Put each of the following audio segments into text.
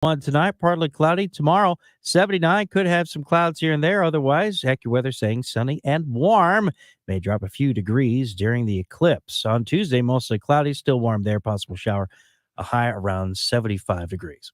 On tonight, partly cloudy. Tomorrow, 79. Could have some clouds here and there. Otherwise, AccuWeather saying sunny and warm. May drop a few degrees during the eclipse. On Tuesday, mostly cloudy, still warm there. Possible shower, a high around 75 degrees.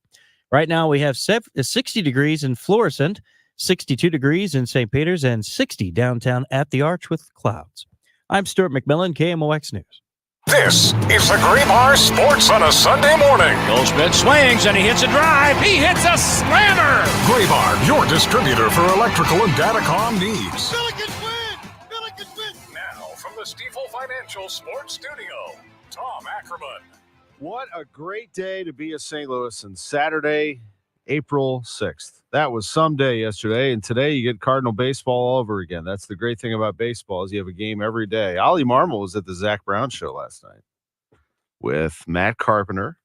Right now, we have 60 degrees in Florissant, 62 degrees in St. Peter's, and 60 downtown at the Arch with clouds. I'm Stuart McMillan, KMOX News. This is the Graybar Sports on a Sunday morning. Goldschmidt swings and he hits a drive. He hits a slammer. Graybar, your distributor for electrical and datacom needs. Billikens win! Billikens win! Now, from the Stifel Financial Sports Studio, Tom Ackerman. What a great day to be a St. Louis on Saturday, April 6th. That was some day yesterday, and today you get Cardinal baseball all over again. That's the great thing about baseball is you have a game every day. Ollie Marmol was at the Zach Brown show last night with Matt Carpenter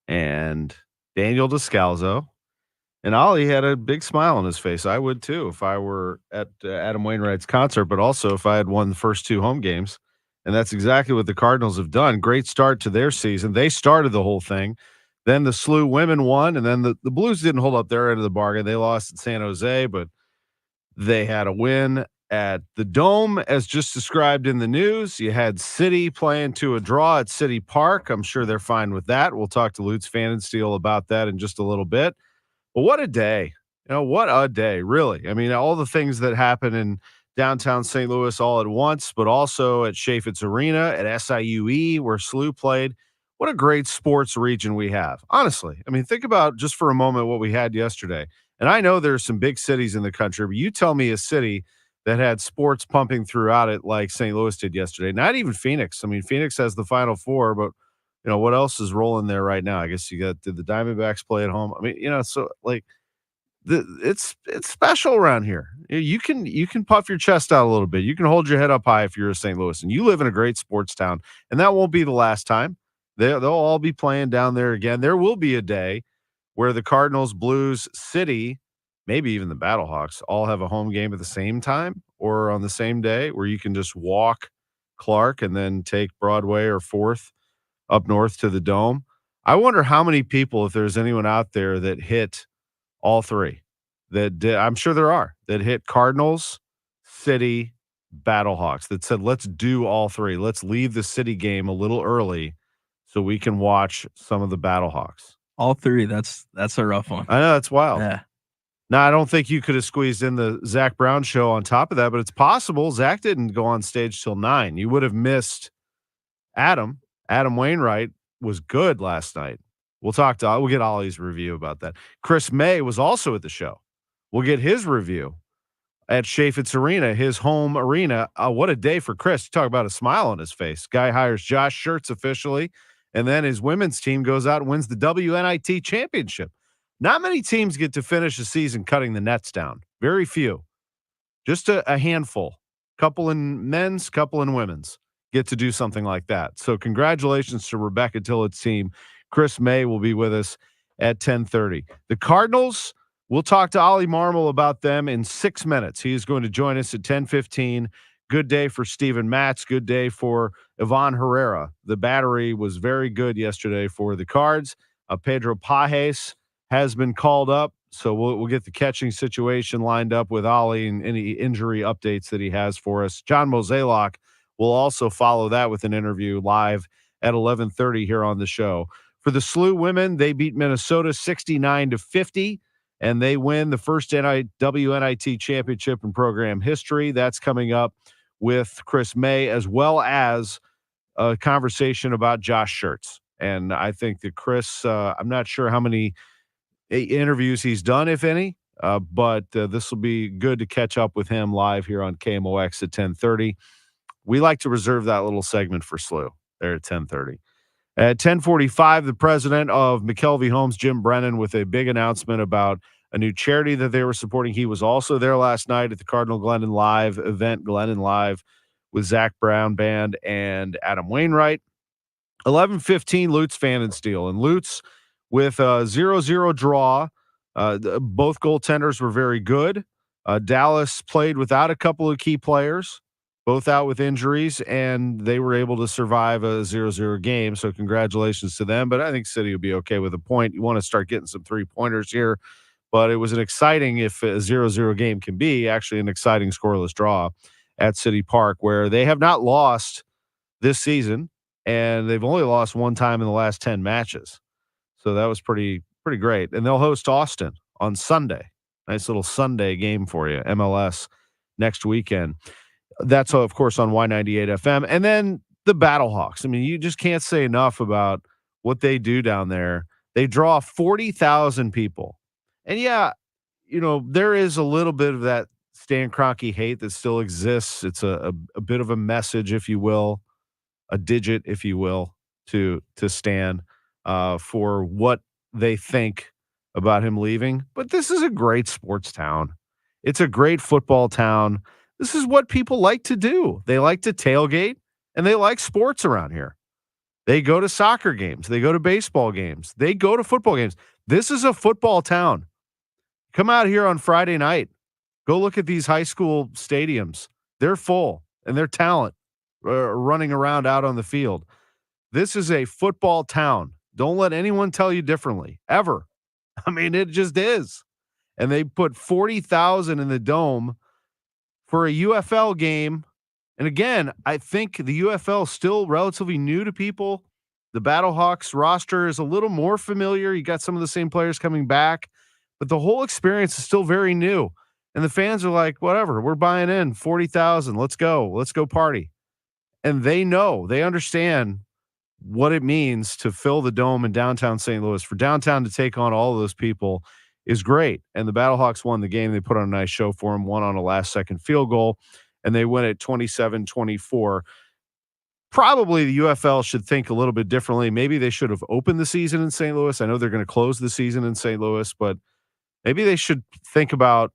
and Daniel Descalzo, and Ollie had a big smile on his face. I would too if I were at Adam Wainwright's concert, but also if I had won the first two home games, and that's exactly what the Cardinals have done. Great start to their season. They started the whole thing. Then the SLU women won, and then the Blues didn't hold up their end of the bargain. They lost at San Jose, but they had a win at the Dome, as just described in the news. You had City playing to a draw at City Park. I'm sure they're fine with that. We'll talk to Lutz Pfannenstiel about that in just a little bit. But what a day. What a day, really. I mean, all the things that happen in downtown St. Louis all at once, but also at Chaffetz Arena, at SIUE, where SLU played. What a great sports region we have. Honestly, I mean, think about just for a moment what we had yesterday. And I know there's some big cities in the country, but you tell me a city that had sports pumping throughout it like St. Louis did yesterday. Not even Phoenix. I mean, Phoenix has the Final Four, but what else is rolling there right now? I guess did the Diamondbacks play at home? I mean, so like it's special around here. You can puff your chest out a little bit. You can hold your head up high if you're a St. Louis, and you live in a great sports town, and that won't be the last time. They'll all be playing down there again. There will be a day where the Cardinals, Blues, City, maybe even the Battlehawks all have a home game at the same time or on the same day where you can just walk Clark and then take Broadway or 4th up north to the Dome. I wonder how many people, if there's anyone out there that hit all three, I'm sure there are, that hit Cardinals, City, Battlehawks, that said, let's do all three. Let's leave the City game a little early so we can watch some of the Battlehawks. All three. That's a rough one. I know, that's wild. Yeah. Now, I don't think you could have squeezed in the Zach Brown show on top of that, but it's possible. Zach didn't go on stage till 9. You would have missed Adam. Adam Wainwright was good last night. We'll get Ollie's review about that. Chris May was also at the show. We'll get his review at Chaffetz Arena, his home arena. What a day for Chris. Talk about a smile on his face. Guy hires Josh Schertz officially. And then his women's team goes out and wins the WNIT championship. Not many teams get to finish a season cutting the nets down. Very few. Just a handful. Couple in men's, couple in women's get to do something like that. So congratulations to Rebecca Tillett's team. Chris May will be with us at 10:30. The Cardinals, we'll talk to Ollie Marmol about them in 6 minutes. He is going to join us at 10:15. Good day for Steven Matz. Good day for Ivan Herrera. The battery was very good yesterday for the Cards. Pedro Pajes has been called up, so we'll get the catching situation lined up with Ollie and any injury updates that he has for us. John Mozeliak will also follow that with an interview live at 11:30 here on the show. For the SLU women, they beat Minnesota 69-50. And they win the first WNIT championship in program history. That's coming up with Chris May, as well as a conversation about Josh Schertz. And I think that Chris, I'm not sure how many interviews he's done, if any, but this will be good to catch up with him live here on KMOX at 10:30. We like to reserve that little segment for SLU there at 10:30. At 10:45, the president of McKelvey Homes, Jim Brennan, with a big announcement about a new charity that they were supporting. He was also there last night at the Cardinal Glennon Live event, Glennon Live, with Zach Brown Band and Adam Wainwright. 11:15, Lutz Pfannenstiel. And Lutz with a 0-0 draw. Both goaltenders were very good. Dallas played without a couple of key players. both out with injuries, and they were able to survive a 0-0 game. So congratulations to them. But I think City will be okay with a point. You want to start getting some 3-pointers here. But it was an exciting, if a 0-0 game can be, actually an exciting scoreless draw at City Park, where they have not lost this season, and they've only lost one time in the last 10 matches. So that was pretty great. And they'll host Austin on Sunday. Nice little Sunday game for you, MLS next weekend. That's, of course, on Y98 FM. And then the Battlehawks. I mean, you just can't say enough about what they do down there. They draw 40,000 people. And, yeah, there is a little bit of that Stan Kroenke hate that still exists. It's a bit of a message, if you will, a digit, if you will, to Stan for what they think about him leaving. But this is a great sports town. It's a great football town. This is what people like to do. They like to tailgate, and they like sports around here. They go to soccer games. They go to baseball games. They go to football games. This is a football town. Come out here on Friday night. Go look at these high school stadiums. They're full, and their talent running around out on the field. This is a football town. Don't let anyone tell you differently, ever. I mean, it just is. And they put 40,000 in the Dome for a UFL game. And again, I think the UFL is still relatively new to people. The Battlehawks roster is a little more familiar. You got some of the same players coming back, but the whole experience is still very new. And the fans are like, whatever, we're buying in 40,000. Let's go party. And they understand what it means to fill the Dome in downtown St. Louis. For downtown to take on all of those people is great. And the Battlehawks won the game. They put on a nice show for them, won on a last-second field goal, and they win at 27-24. Probably the UFL should think a little bit differently. Maybe they should have opened the season in St. Louis. I know they're going to close the season in St. Louis, but maybe they should think about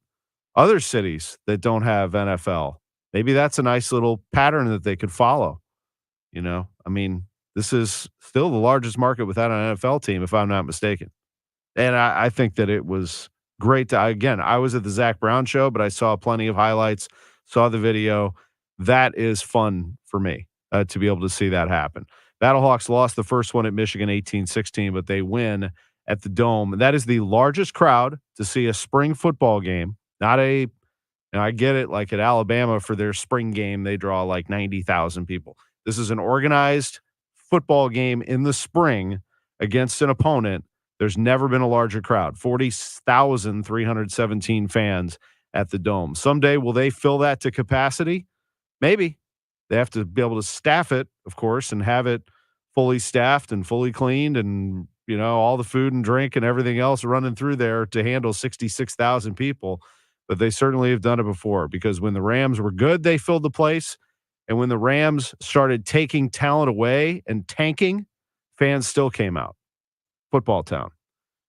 other cities that don't have NFL. Maybe that's a nice little pattern that they could follow. I mean, this is still the largest market without an NFL team, if I'm not mistaken. And I think that it was great I was at the Zach Brown show, but I saw plenty of highlights, saw the video. That is fun for me to be able to see that happen. Battlehawks lost the first one at Michigan 18-16, but they win at the Dome. That is the largest crowd to see a spring football game. I get it, like at Alabama for their spring game, they draw like 90,000 people. This is an organized football game in the spring against an opponent. There's never been a larger crowd. 40,317 fans at the Dome. Someday, will they fill that to capacity? Maybe. They have to be able to staff it, of course, and have it fully staffed and fully cleaned and, all the food and drink and everything else running through there to handle 66,000 people. But they certainly have done it before, because when the Rams were good, they filled the place. And when the Rams started taking talent away and tanking, fans still came out. Football town.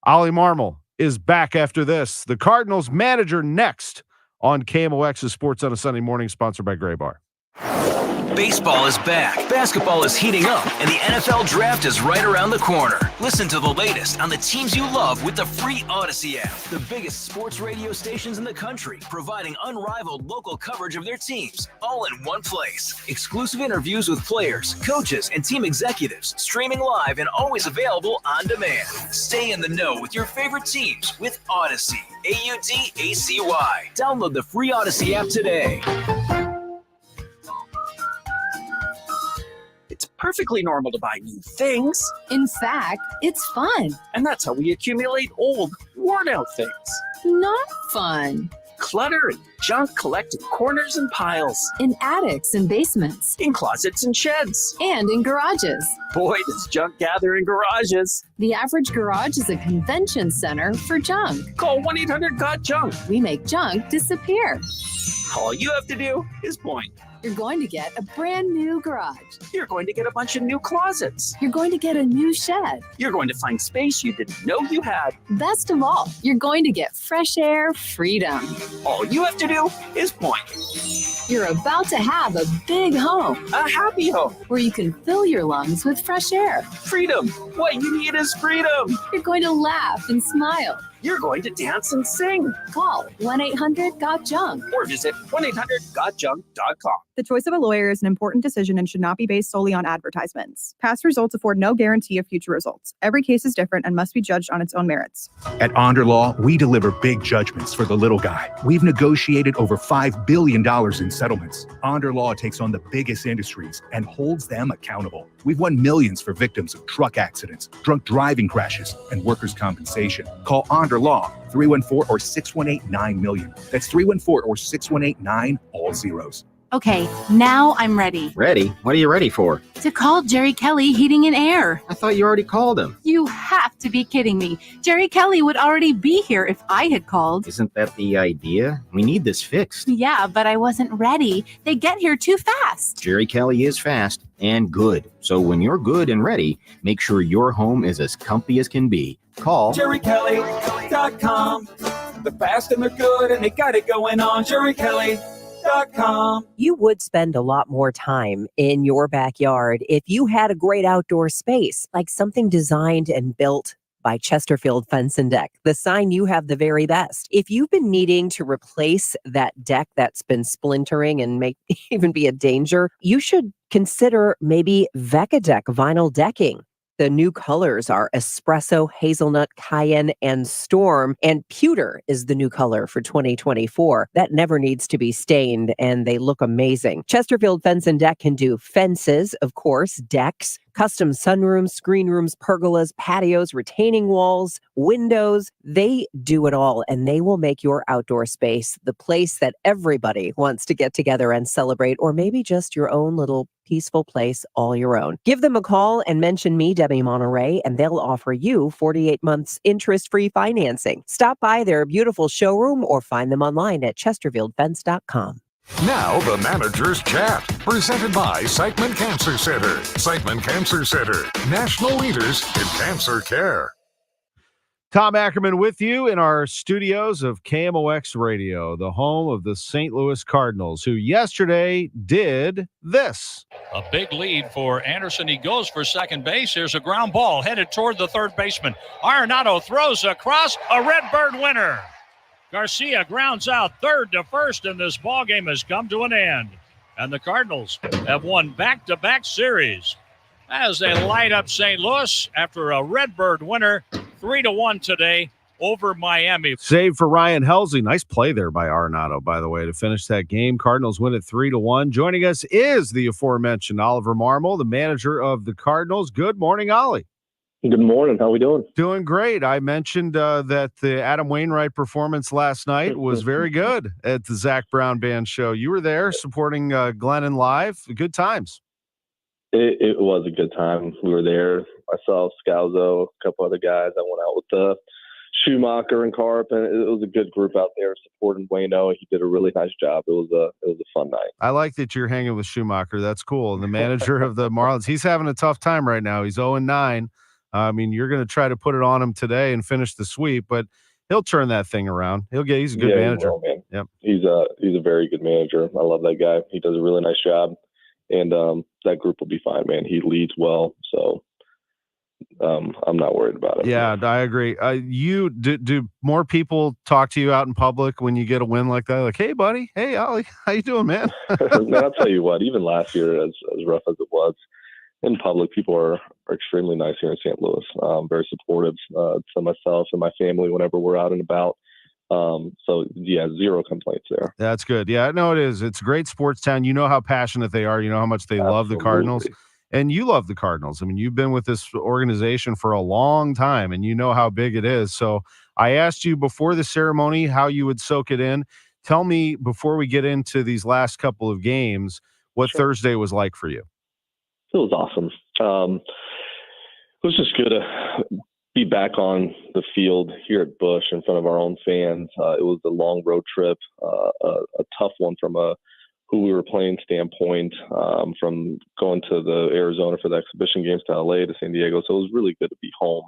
Ollie Marmol is back after this. The Cardinals manager next on KMOX's Sports on a Sunday Morning, sponsored by Gray Bar. Baseball is back, basketball is heating up, and the NFL Draft is right around the corner. Listen to the latest on the teams you love with the free Odyssey app. The biggest sports radio stations in the country, providing unrivaled local coverage of their teams, all in one place. Exclusive interviews with players, coaches, and team executives, streaming live and always available on demand. Stay in the know with your favorite teams with Odyssey, AUDACY. Download the free Odyssey app today. It's perfectly normal to buy new things. In fact, it's fun. And that's how we accumulate old, worn-out things. Not fun. Clutter and junk collect in corners and piles. In attics and basements. In closets and sheds. And in garages. Boy, does junk gather in garages. The average garage is a convention center for junk. Call 1-800-GOT-JUNK. We make junk disappear. All you have to do is point. You're going to get a brand new garage. You're going to get a bunch of new closets. You're going to get a new shed. You're going to find space you didn't know you had. Best of all, you're going to get fresh air freedom. All you have to do is point. You're about to have a big home. A happy home. Where you can fill your lungs with fresh air. Freedom. What you need is freedom. You're going to laugh and smile. you're going to dance and sing. Call 1-800-GOT-JUNK. Or visit 1-800-GOTJUNK.com. The choice of a lawyer is an important decision and should not be based solely on advertisements. Past results afford no guarantee of future results. Every case is different and must be judged on its own merits. At Onder Law, we deliver big judgments for the little guy. We've negotiated over $5 billion in settlements. Onder Law takes on the biggest industries and holds them accountable. We've won millions for victims of truck accidents, drunk driving crashes, and workers' compensation. Call Onder Law, 314 or 618-9-million. That's 314 or 618-9, all zeros. Okay, now I'm ready. Ready? What are you ready for? To call Jerry Kelly Heating and Air. I thought you already called him. You have to be kidding me. Jerry Kelly would already be here if I had called. Isn't that the idea? We need this fixed. Yeah, but I wasn't ready. They get here too fast. Jerry Kelly is fast and good. So when you're good and ready, make sure your home is as comfy as can be. Call JerryKelly.com. They're fast and they're good and they got it going on. JerryKelly.com. You would spend a lot more time in your backyard if you had a great outdoor space, like something designed and built by Chesterfield Fence and Deck, the sign you have the very best. If you've been needing to replace that deck that's been splintering and may even be a danger, you should consider maybe Vecadec vinyl decking. The new colors are Espresso, Hazelnut, Cayenne, and Storm, and Pewter is the new color for 2024. That never needs to be stained, and they look amazing. Chesterfield Fence and Deck can do fences, of course, decks, custom sunrooms, screen rooms, pergolas, patios, retaining walls, windows. They do it all, and they will make your outdoor space the place that everybody wants to get together and celebrate, or maybe just your own little peaceful place all your own. Give them a call and mention me, Debbie Monterey, and they'll offer you 48 months interest-free financing. Stop by their beautiful showroom or find them online at chesterfieldfence.com. Now the Manager's Chat, presented by Siteman Cancer Center. Siteman Cancer Center, national leaders in cancer care. Tom Ackerman with you in our studios of KMOX Radio, the home of the St. Louis Cardinals, who yesterday did this. A big lead for Anderson. He goes for second base. Here's a ground ball headed toward the third baseman. Arenado throws across, a Redbird winner. Garcia grounds out third to first, and this ball game has come to an end. And the Cardinals have won back-to-back series as they light up St. Louis after a Redbird winner, 3-1 today over Miami. Save for Ryan Helsley. Nice play there by Arenado, by the way, to finish that game. Cardinals win it 3-1. Joining us is the aforementioned Oliver Marmol, the manager of the Cardinals. Good morning, Ollie. Good morning. How we doing? Doing great. I mentioned that the Adam Wainwright performance last night was very good at the Zach Brown Band show. You were there supporting Glennon live. Good times. It was a good time. We were there. I saw Scalzo, a couple other guys. I went out with Schumacher and Carp, and it was a good group out there supporting Wayno. He did a really nice job. It was a fun night. I like that you're hanging with Schumacher. That's cool. The manager of the Marlins, he's having a tough time right now. He's 0-9. I mean, you're going to try to put it on him today and finish the sweep, but he'll turn that thing around. He's a good manager. He will, man. Yep. He's a very good manager. I love that guy. He does a really nice job, and that group will be fine, man. He leads well, so I'm not worried about it. Yeah, I agree. Do more people talk to you out in public when you get a win like that? Like, hey, buddy, hey, Ollie, how you doing, man? Man, I'll tell you what. Even last year, as rough as it was, in public, people are extremely nice here in St. Louis. Very supportive to myself and my family whenever we're out and about. So yeah, zero complaints there. That's good. Yeah, no, it is. It's a great sports town. You know how passionate they are. You know how much they love the Cardinals. And you love the Cardinals. I mean, you've been with this organization for a long time, and you know how big it is. So I asked you before the ceremony how you would soak it in. Tell me, before we get into these last couple of games, what Thursday was like for you. It was awesome. It was just good to be back on the field here at Busch in front of our own fans. It was a long road trip, a tough one from who we were playing standpoint, from going to the Arizona for the exhibition games to LA to San Diego. So it was really good to be home.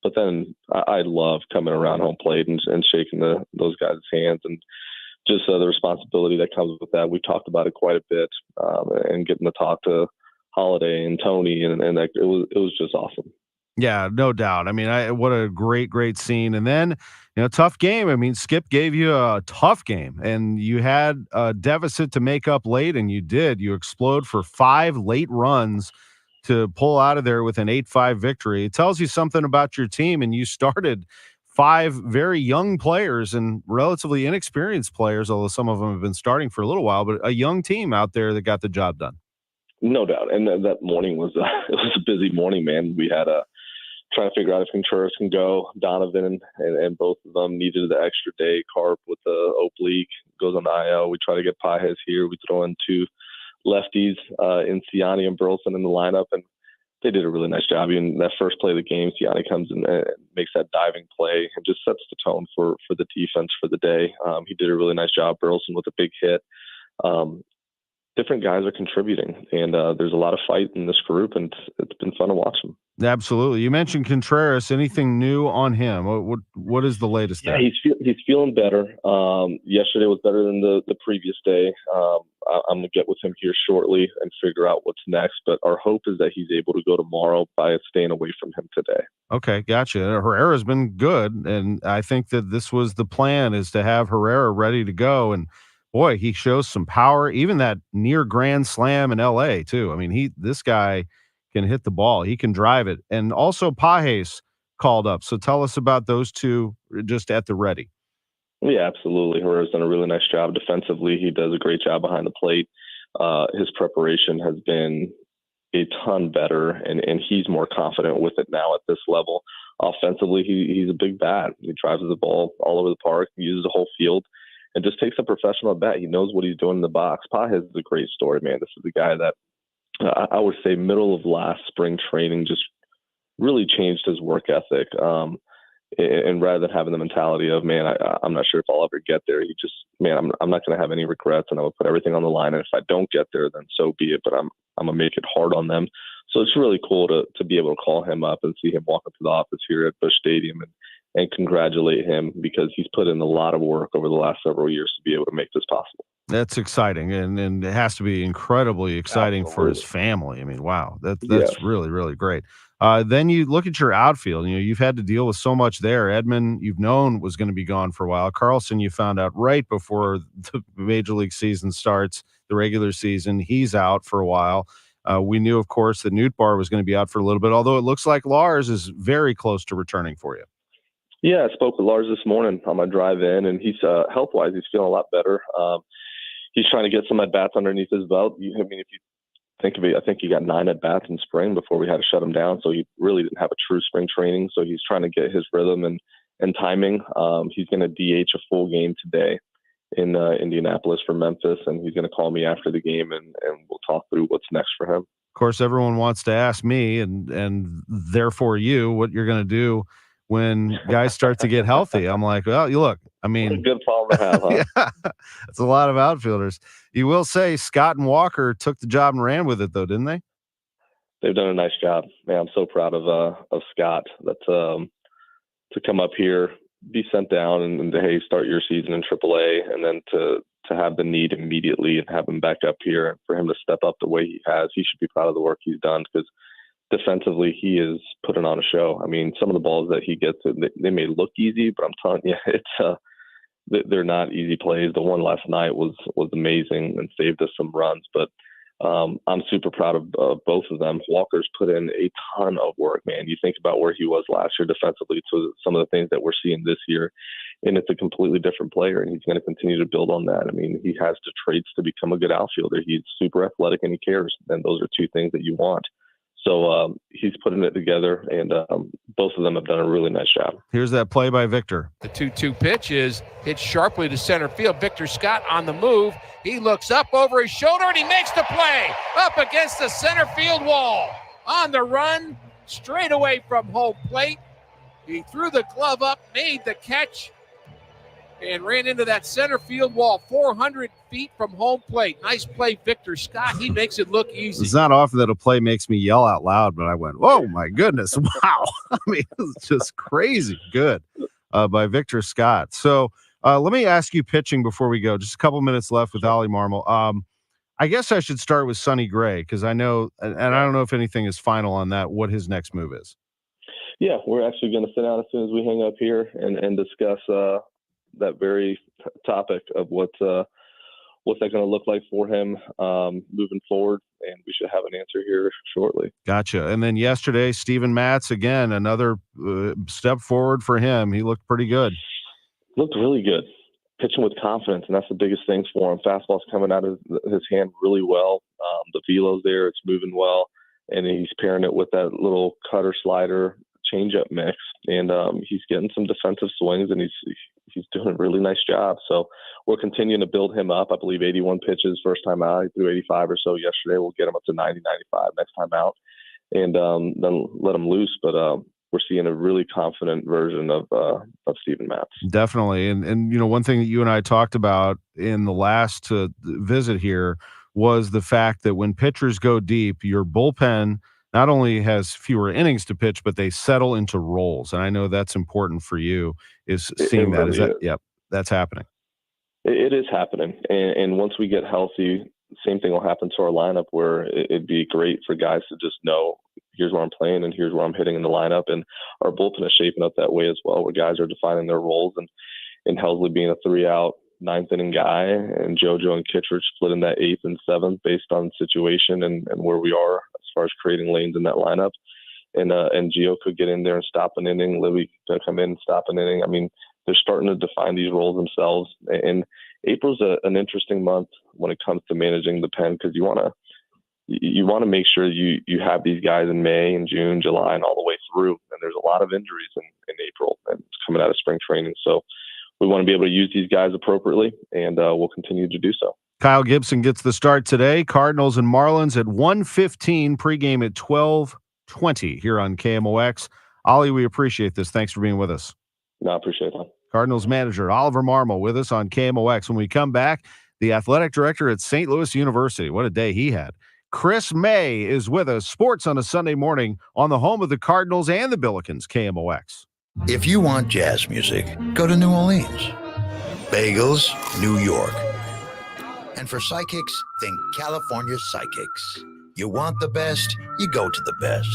But then I love coming around home plate and shaking those guys' hands, and just the responsibility that comes with that. We talked about it quite a bit, and getting to talk to Holiday and Tony, and it was just awesome. Yeah, no doubt. I mean, what a great scene. And then, tough game. I mean, Skip gave you a tough game, and you had a deficit to make up late, and you did. You explode for 5 late runs to pull out of there with an 8-5 victory. It tells you something about your team, and you started 5 very young players and relatively inexperienced players, although some of them have been starting for a little while, but a young team out there that got the job done. No doubt. And that morning was it was a busy morning, man. We had trying to figure out if Contreras can go. Donovan and both of them needed the extra day. Carp with the oblique goes on the IL. We try to get Pages here. We throw in 2 lefties in Ciani and Burleson in the lineup, and they did a really nice job. Even that first play of the game, Ciani comes in and makes that diving play and just sets the tone for the defense for the day. He did a really nice job. Burleson with a big hit. Different guys are contributing, and there's a lot of fight in this group, and it's been fun to watch them. Absolutely. You mentioned Contreras. Anything new on him? What is the latest there? Yeah, he's feeling better. Yesterday was better than the previous day. I'm gonna get with him here shortly and figure out what's next. But our hope is that he's able to go tomorrow by staying away from him today. Okay, gotcha. Herrera's been good, and I think that this was the plan, is to have Herrera ready to go. And boy, he shows some power. Even that near grand slam in LA too. I mean, this guy can hit the ball. He can drive it. And also Pages called up. So tell us about those two just at the ready. Yeah, absolutely. Herrera's done a really nice job defensively. He does a great job behind the plate. His preparation has been a ton better, and he's more confident with it now at this level. Offensively, he's a big bat. He drives the ball all over the park, uses the whole field, and just takes a professional at bat. He knows what he's doing in the box. Pages is a great story, man. This is the guy that I would say middle of last spring training just really changed his work ethic. And rather than having the mentality of, man, I'm not sure if I'll ever get there, he just, man, I'm not going to have any regrets, and I will put everything on the line. And if I don't get there, then so be it. But I'm going to make it hard on them. So it's really cool to be able to call him up and see him walk up to the office here at Busch Stadium and congratulate him, because he's put in a lot of work over the last several years to be able to make this possible. That's exciting, and it has to be incredibly exciting for his family. I mean, wow, that's really, really great. Then you look at your outfield. You've had to deal with so much there. Edman, you've known was going to be gone for a while. Carlson, you found out right before the major league season starts, the regular season. He's out for a while. We knew, of course, that Nootbaar was going to be out for a little bit, although it looks like Lars is very close to returning for you. Yeah, I spoke with Lars this morning on my drive in, and he's health-wise, he's feeling a lot better. He's trying to get some at-bats underneath his belt. If you think of it, I think he got 9 at-bats in spring before we had to shut him down, so he really didn't have a true spring training. So he's trying to get his rhythm and timing. He's going to DH a full game today in Indianapolis for Memphis, and he's going to call me after the game, and we'll talk through what's next for him. Of course, everyone wants to ask me, and therefore you, what you're going to do when guys start to get healthy. I'm like, well, you look, I mean, what a good problem to have, huh? Yeah, it's a lot of outfielders. You will say Scott and Walker took the job and ran with it, though, didn't they? They've done a nice job. Man, I'm so proud of Scott that to come up here, be sent down, and to, hey, start your season in AAA, and then to have the need immediately and have him back up here, and for him to step up the way he has. He should be proud of the work he's done, because defensively, he is putting on a show. I mean, some of the balls that he gets, they may look easy, but I'm telling you, they're not easy plays. The one last night was amazing and saved us some runs. But I'm super proud of both of them. Walker's put in a ton of work, man. You think about where he was last year defensively to some of the things that we're seeing this year, and it's a completely different player, and he's going to continue to build on that. I mean, he has the traits to become a good outfielder. He's super athletic, and he cares, and those are two things that you want. So he's putting it together, and both of them have done a really nice job. Here's that play by Victor. The 2-2 pitch is hit sharply to center field. Victor Scott on the move. He looks up over his shoulder, and he makes the play up against the center field wall. On the run, straight away from home plate. He threw the glove up, made the catch, and ran into that center field wall 400 feet from home plate. Nice play, Victor Scott. He makes it look easy. It's not often that a play makes me yell out loud, but I went, oh, my goodness, wow. I mean, it's just crazy good by Victor Scott. So let me ask you pitching before we go. Just a couple minutes left with Ollie Marmol. I guess I should start with Sonny Gray, because I know, and I don't know if anything is final on that, what his next move is. Yeah, we're actually going to sit down as soon as we hang up here and discuss that very topic of what's that going to look like for him moving forward, and we should have an answer here shortly. Gotcha. And then yesterday, Steven Matz, again, another step forward for him. He looked pretty good. Looked really good. Pitching with confidence, and that's the biggest thing for him. Fastball's coming out of his hand really well. The velo's there. It's moving well. And he's pairing it with that little cutter slider changeup mix. And he's getting some defensive swings, and he's doing a really nice job. So we're continuing to build him up. I believe 81 pitches first time out. He threw 85 or so yesterday. We'll get him up to 90, 95 next time out, and then let him loose. But we're seeing a really confident version of Steven Matz. Definitely. And you know, one thing that you and I talked about in the last visit here was the fact that when pitchers go deep, your bullpen not only has fewer innings to pitch, but they settle into roles. And I know that's important for you, is seeing that. Is that, yep, that's happening. It is happening. And once we get healthy, same thing will happen to our lineup, where it'd be great for guys to just know, here's where I'm playing and here's where I'm hitting in the lineup. And our bullpen is shaping up that way as well, where guys are defining their roles, and Helsley being a 3-out, 9th inning guy, and JoJo and Kittredge splitting that 8th and 7th based on situation and where we are as far as creating lanes in that lineup. And Gio could get in there and stop an inning. Libby could come in and stop an inning. I mean, they're starting to define these roles themselves. And April's an interesting month when it comes to managing the pen, because you want to make sure you have these guys in May and June, July, and all the way through. And there's a lot of injuries in April and coming out of spring training. So we want to be able to use these guys appropriately, and we'll continue to do so. Kyle Gibson gets the start today. Cardinals and Marlins at 1:15, pregame at 12:20 here on KMOX. Ollie, we appreciate this. Thanks for being with us. No, I appreciate it. Cardinals manager Oliver Marmol with us on KMOX. When we come back, the athletic director at St. Louis University. What a day he had. Chris May is with us. Sports on a Sunday morning on the home of the Cardinals and the Billikens, KMOX. If you want jazz music, go to New Orleans. Bagels, New York. And for psychics, think California Psychics. You want the best, you go to the best.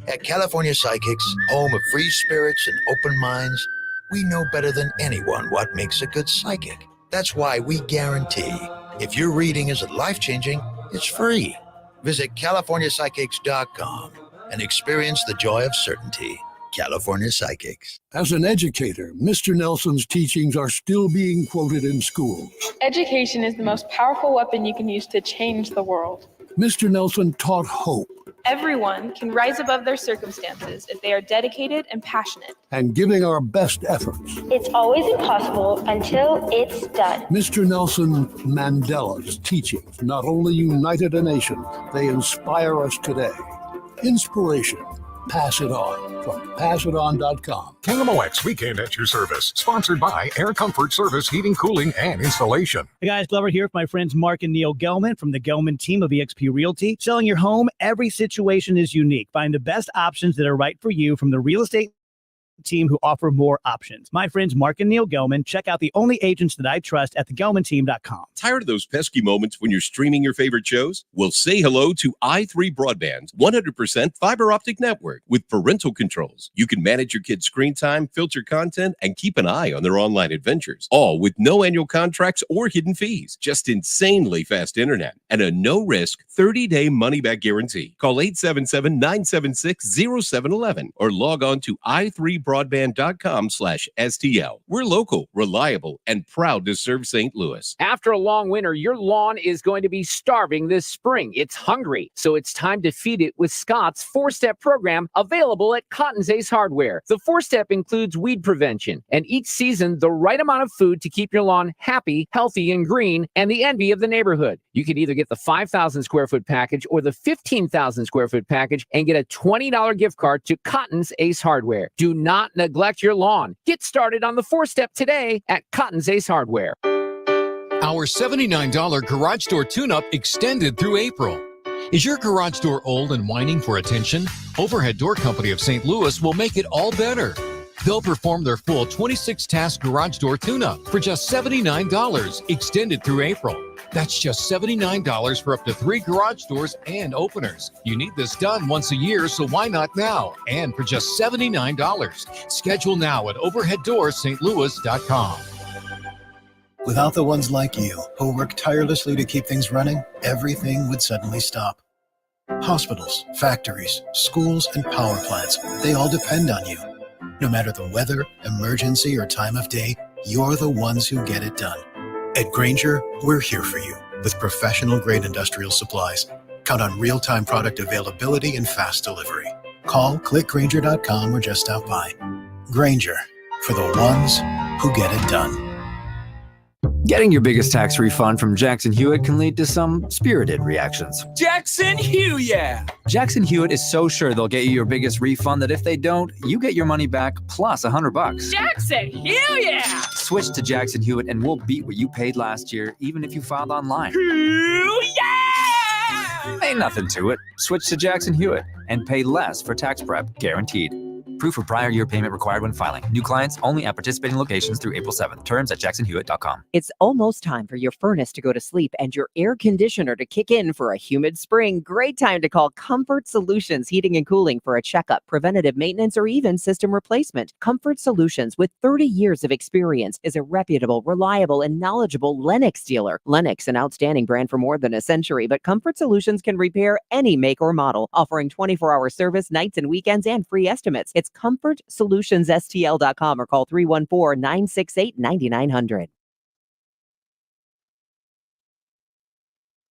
At California Psychics, home of free spirits and open minds, we know better than anyone what makes a good psychic. That's why we guarantee if your reading isn't life-changing, it's free. Visit CaliforniaPsychics.com and experience the joy of certainty. California Psychics. As an educator, Mr. Nelson's teachings are still being quoted in schools. Education is the most powerful weapon you can use to change the world. Mr. Nelson taught hope. Everyone can rise above their circumstances if they are dedicated and passionate. And giving our best efforts. It's always impossible until it's done. Mr. Nelson Mandela's teachings not only united a nation, they inspire us today. Inspiration. Pass it on from passiton.com. KMOX Weekend at your service. Sponsored by Air Comfort Service, Heating, Cooling, and Installation. Hey guys, Glover here with my friends Mark and Neil Gelman from the Gelman team of eXp Realty. Selling your home, every situation is unique. Find the best options that are right for you from the real estate team who offer more options. My friends Mark and Neil Gelman. Check out the only agents that I trust at thegelmanteam.com. Tired of those pesky moments when you're streaming your favorite shows? Well, say hello to i3 Broadband's 100% fiber optic network with parental controls. You can manage your kids' screen time, filter content, and keep an eye on their online adventures, all with no annual contracts or hidden fees. Just insanely fast internet and a no-risk 30-day money-back guarantee. Call 877-976-0711 or log on to i3broadband.com/STL. We're local, reliable, and proud to serve St. Louis. After a long winter, your lawn is going to be starving this spring. It's hungry, so it's time to feed it with Scott's 4-Step program, available at Cotton's Ace Hardware. The 4-Step includes weed prevention, and each season, the right amount of food to keep your lawn happy, healthy, and green, and the envy of the neighborhood. You can either get the 5,000 square foot package or the 15,000 square foot package and get a $20 gift card to Cotton's Ace Hardware. Do not neglect your lawn. Get started on the 4-Step today at Cotton's Ace Hardware. Our $79 garage door tune-up extended through April. Is your garage door old and whining for attention? Overhead Door Company of St. Louis will make it all better. They'll perform their full 26-task garage door tune-up for just $79, extended through April. That's just $79 for up to 3 garage doors and openers. You need this done once a year, so why not now? And for just $79. Schedule now at overheaddoorsstlouis.com. Without the ones like you, who work tirelessly to keep things running, everything would suddenly stop. Hospitals, factories, schools, and power plants, they all depend on you. No matter the weather, emergency, or time of day, you're the ones who get it done. At Grainger, we're here for you with professional-grade industrial supplies. Count on real-time product availability and fast delivery. Call, click Grainger.com, or just stop by. Grainger, for the ones who get it done. Getting your biggest tax refund from Jackson Hewitt can lead to some spirited reactions. Jackson Hewitt! Jackson Hewitt is so sure they'll get you your biggest refund that if they don't, you get your money back plus $100. Jackson Hewitt! Switch to Jackson Hewitt and we'll beat what you paid last year, even if you filed online. Ain't nothing to it. Switch to Jackson Hewitt and pay less for tax prep, guaranteed. Proof of prior year payment required when filing. New clients only at participating locations through April 7th. Terms at jacksonhewitt.com. It's almost time for your furnace to go to sleep and your air conditioner to kick in for a humid spring. Great time to call Comfort Solutions Heating and Cooling for a checkup, preventative maintenance, or even system replacement. Comfort Solutions, with 30 years of experience, is a reputable, reliable, and knowledgeable Lennox dealer. Lennox, an outstanding brand for more than a century, but Comfort Solutions can repair any make or model, offering 24-hour service, nights and weekends, and free estimates. It's ComfortSolutionsSTL.com or call 314-968-9900.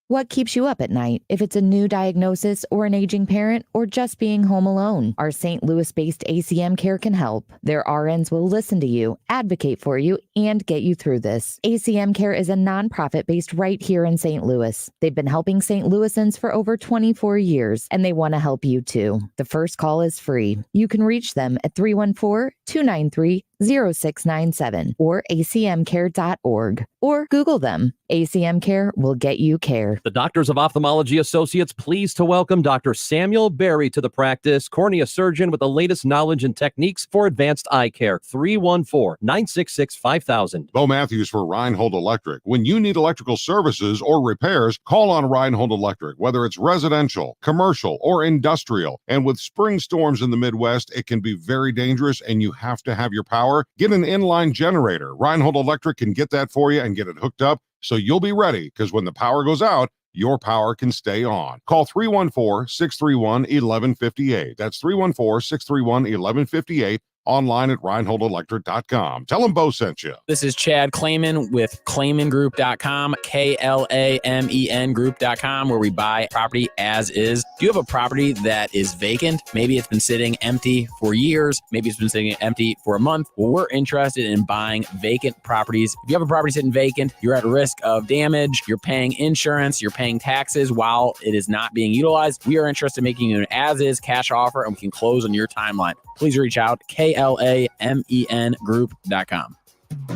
What keeps you up at night? If it's a new diagnosis or an aging parent or just being home alone, our St. Louis-based ACM Care can help. Their RNs will listen to you, advocate for you, and get you through this. ACM Care is a nonprofit based right here in St. Louis. They've been helping St. Louisans for over 24 years, and they want to help you too. The first call is free. You can reach them at 314-293-0697 or acmcare.org or Google them. ACM Care will get you care. The Doctors of Ophthalmology Associates pleased to welcome Dr. Samuel Berry to the practice, cornea surgeon with the latest knowledge and techniques for advanced eye care. 314-966-5000. Bo Matthews for Reinhold Electric. When you need electrical services or repairs, call on Reinhold Electric, whether it's residential, commercial, or industrial. And with spring storms in the Midwest, it can be very dangerous and you have to have your power. Get an inline generator. Reinhold Electric can get that for you and get it hooked up so you'll be ready, because when the power goes out, your power can stay on. Call 314-631-1158. That's 314-631-1158. Online at ReinholdElectric.com. Tell them Bo sent you. This is Chad Clayman with ClaymanGroup.com, KLAMEN Group.com, where we buy property as is. Do you have a property that is vacant? Maybe it's been sitting empty for years. Maybe it's been sitting empty for a month. Well, we're interested in buying vacant properties. If you have a property sitting vacant, you're at risk of damage. You're paying insurance. You're paying taxes while it is not being utilized. We are interested in making you an as-is cash offer, and we can close on your timeline. Please reach out, KLAMEN Group.com.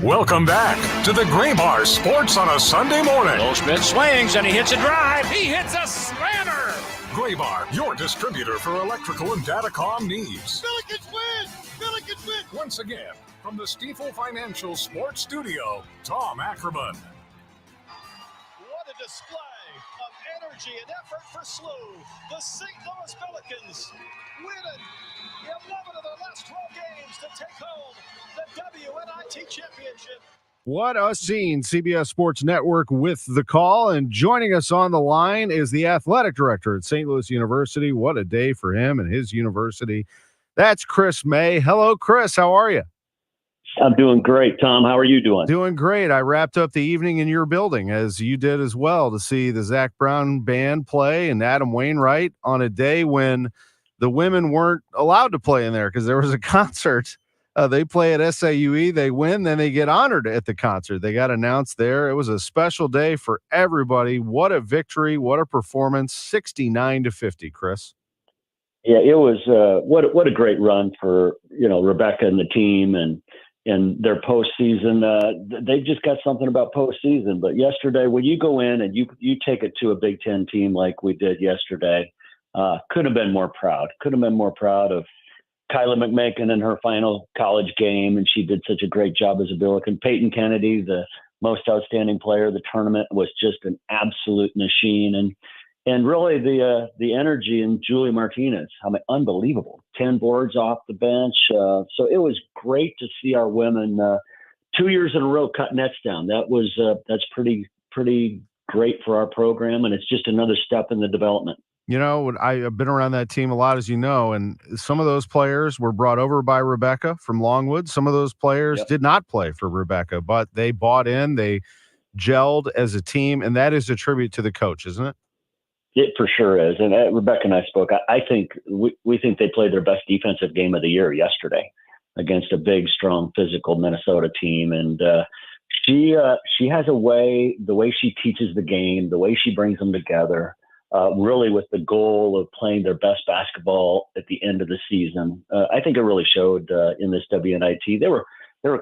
Welcome back to the Gray Bar Sports on a Sunday morning. Goldschmidt swings and he hits a drive. He hits a slammer. Gray Bar, your distributor for electrical and datacom needs. Billikens win! Billikens win! Once again, from the Stifel Financial Sports Studio, Tom Ackerman. What a display of energy and effort for SLU. The St. Louis Billikens winning 11 of their last 12 games to take home the WNIT championship. What a scene. CBS Sports Network with the call. And joining us on the line is the athletic director at St. Louis University. What a day for him and his university. That's Chris May. Hello, Chris. How are you? I'm doing great, Tom. How are you doing? Doing great. I wrapped up the evening in your building, as you did as well, to see the Zach Brown band play and Adam Wainwright on a day when the women weren't allowed to play in there because there was a concert. They play at SAUE, they win, then they get honored at the concert. They got announced there. It was a special day for everybody. What a victory. What a performance. 69-50, Chris. Yeah, it was what a great run for, Rebecca and the team and their postseason. They've just got something about postseason. But yesterday, when you go in and you take it to a Big Ten team like we did yesterday, could have been more proud. Could have been more proud of Kyla McMakin in her final college game, and she did such a great job as a Billiken. Peyton Kennedy, the most outstanding player of the tournament, was just an absolute machine. And really the energy in Julie Martinez, unbelievable. 10 boards off the bench. So it was great to see our women 2 years in a row cut nets down. That's pretty great for our program, and it's just another step in the development. I've been around that team a lot, as you know, and some of those players were brought over by Rebecca from Longwood. Some of those players did not play for Rebecca, but they bought in, they gelled as a team, and that is a tribute to the coach, isn't it? It for sure is. And Rebecca and I spoke. I think we think they played their best defensive game of the year yesterday against a big, strong, physical Minnesota team. And she has a way, the way she teaches the game, the way she brings them together, really with the goal of playing their best basketball at the end of the season. I think it really showed in this WNIT. They were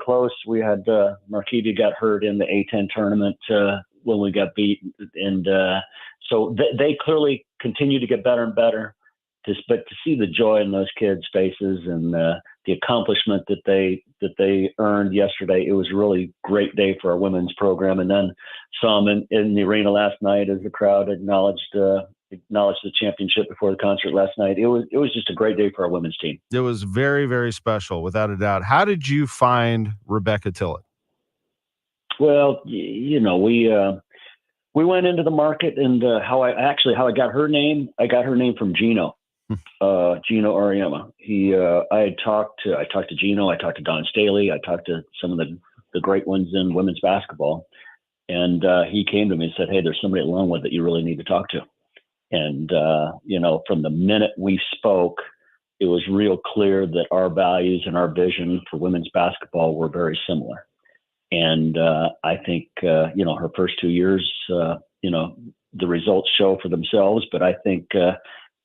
close. We had Marquita got hurt in the A10 tournament when we got beat, and so they clearly continue to get better and better. But to see the joy in those kids' faces and the accomplishment that they earned yesterday, it was a really great day for our women's program. And then saw them in the arena last night as the crowd acknowledged the championship before the concert last night. It was just a great day for our women's team. It was very, very special, without a doubt. How did you find Rebecca Tillett? Well, we went into the market, and how I got her name. I got her name from Gino. Gino Ariema. I talked to Gino. I talked to Don Staley. I talked to some of the great ones in women's basketball, and he came to me and said, "Hey, there's somebody at Longwood that you really need to talk to." And from the minute we spoke, it was real clear that our values and our vision for women's basketball were very similar. And I think her first 2 years, the results show for themselves. But I think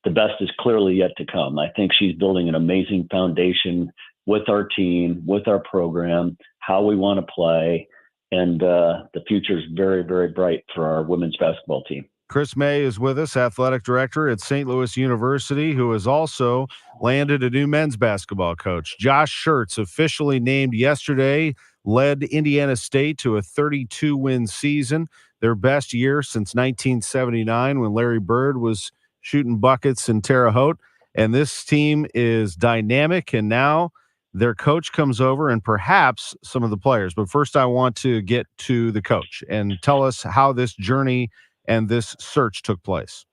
the best is clearly yet to come. I think she's building an amazing foundation with our team, with our program, how we want to play, and the future is very, very bright for our women's basketball team. Chris May is with us, athletic director at St. Louis University, who has also landed a new men's basketball coach. Josh Schertz, officially named yesterday, led Indiana State to a 32-win season, their best year since 1979 when Larry Bird was shooting buckets in Terre Haute. And this team is dynamic, and now their coach comes over and perhaps some of the players. But first, I want to get to the coach and tell us how this journey and this search took place.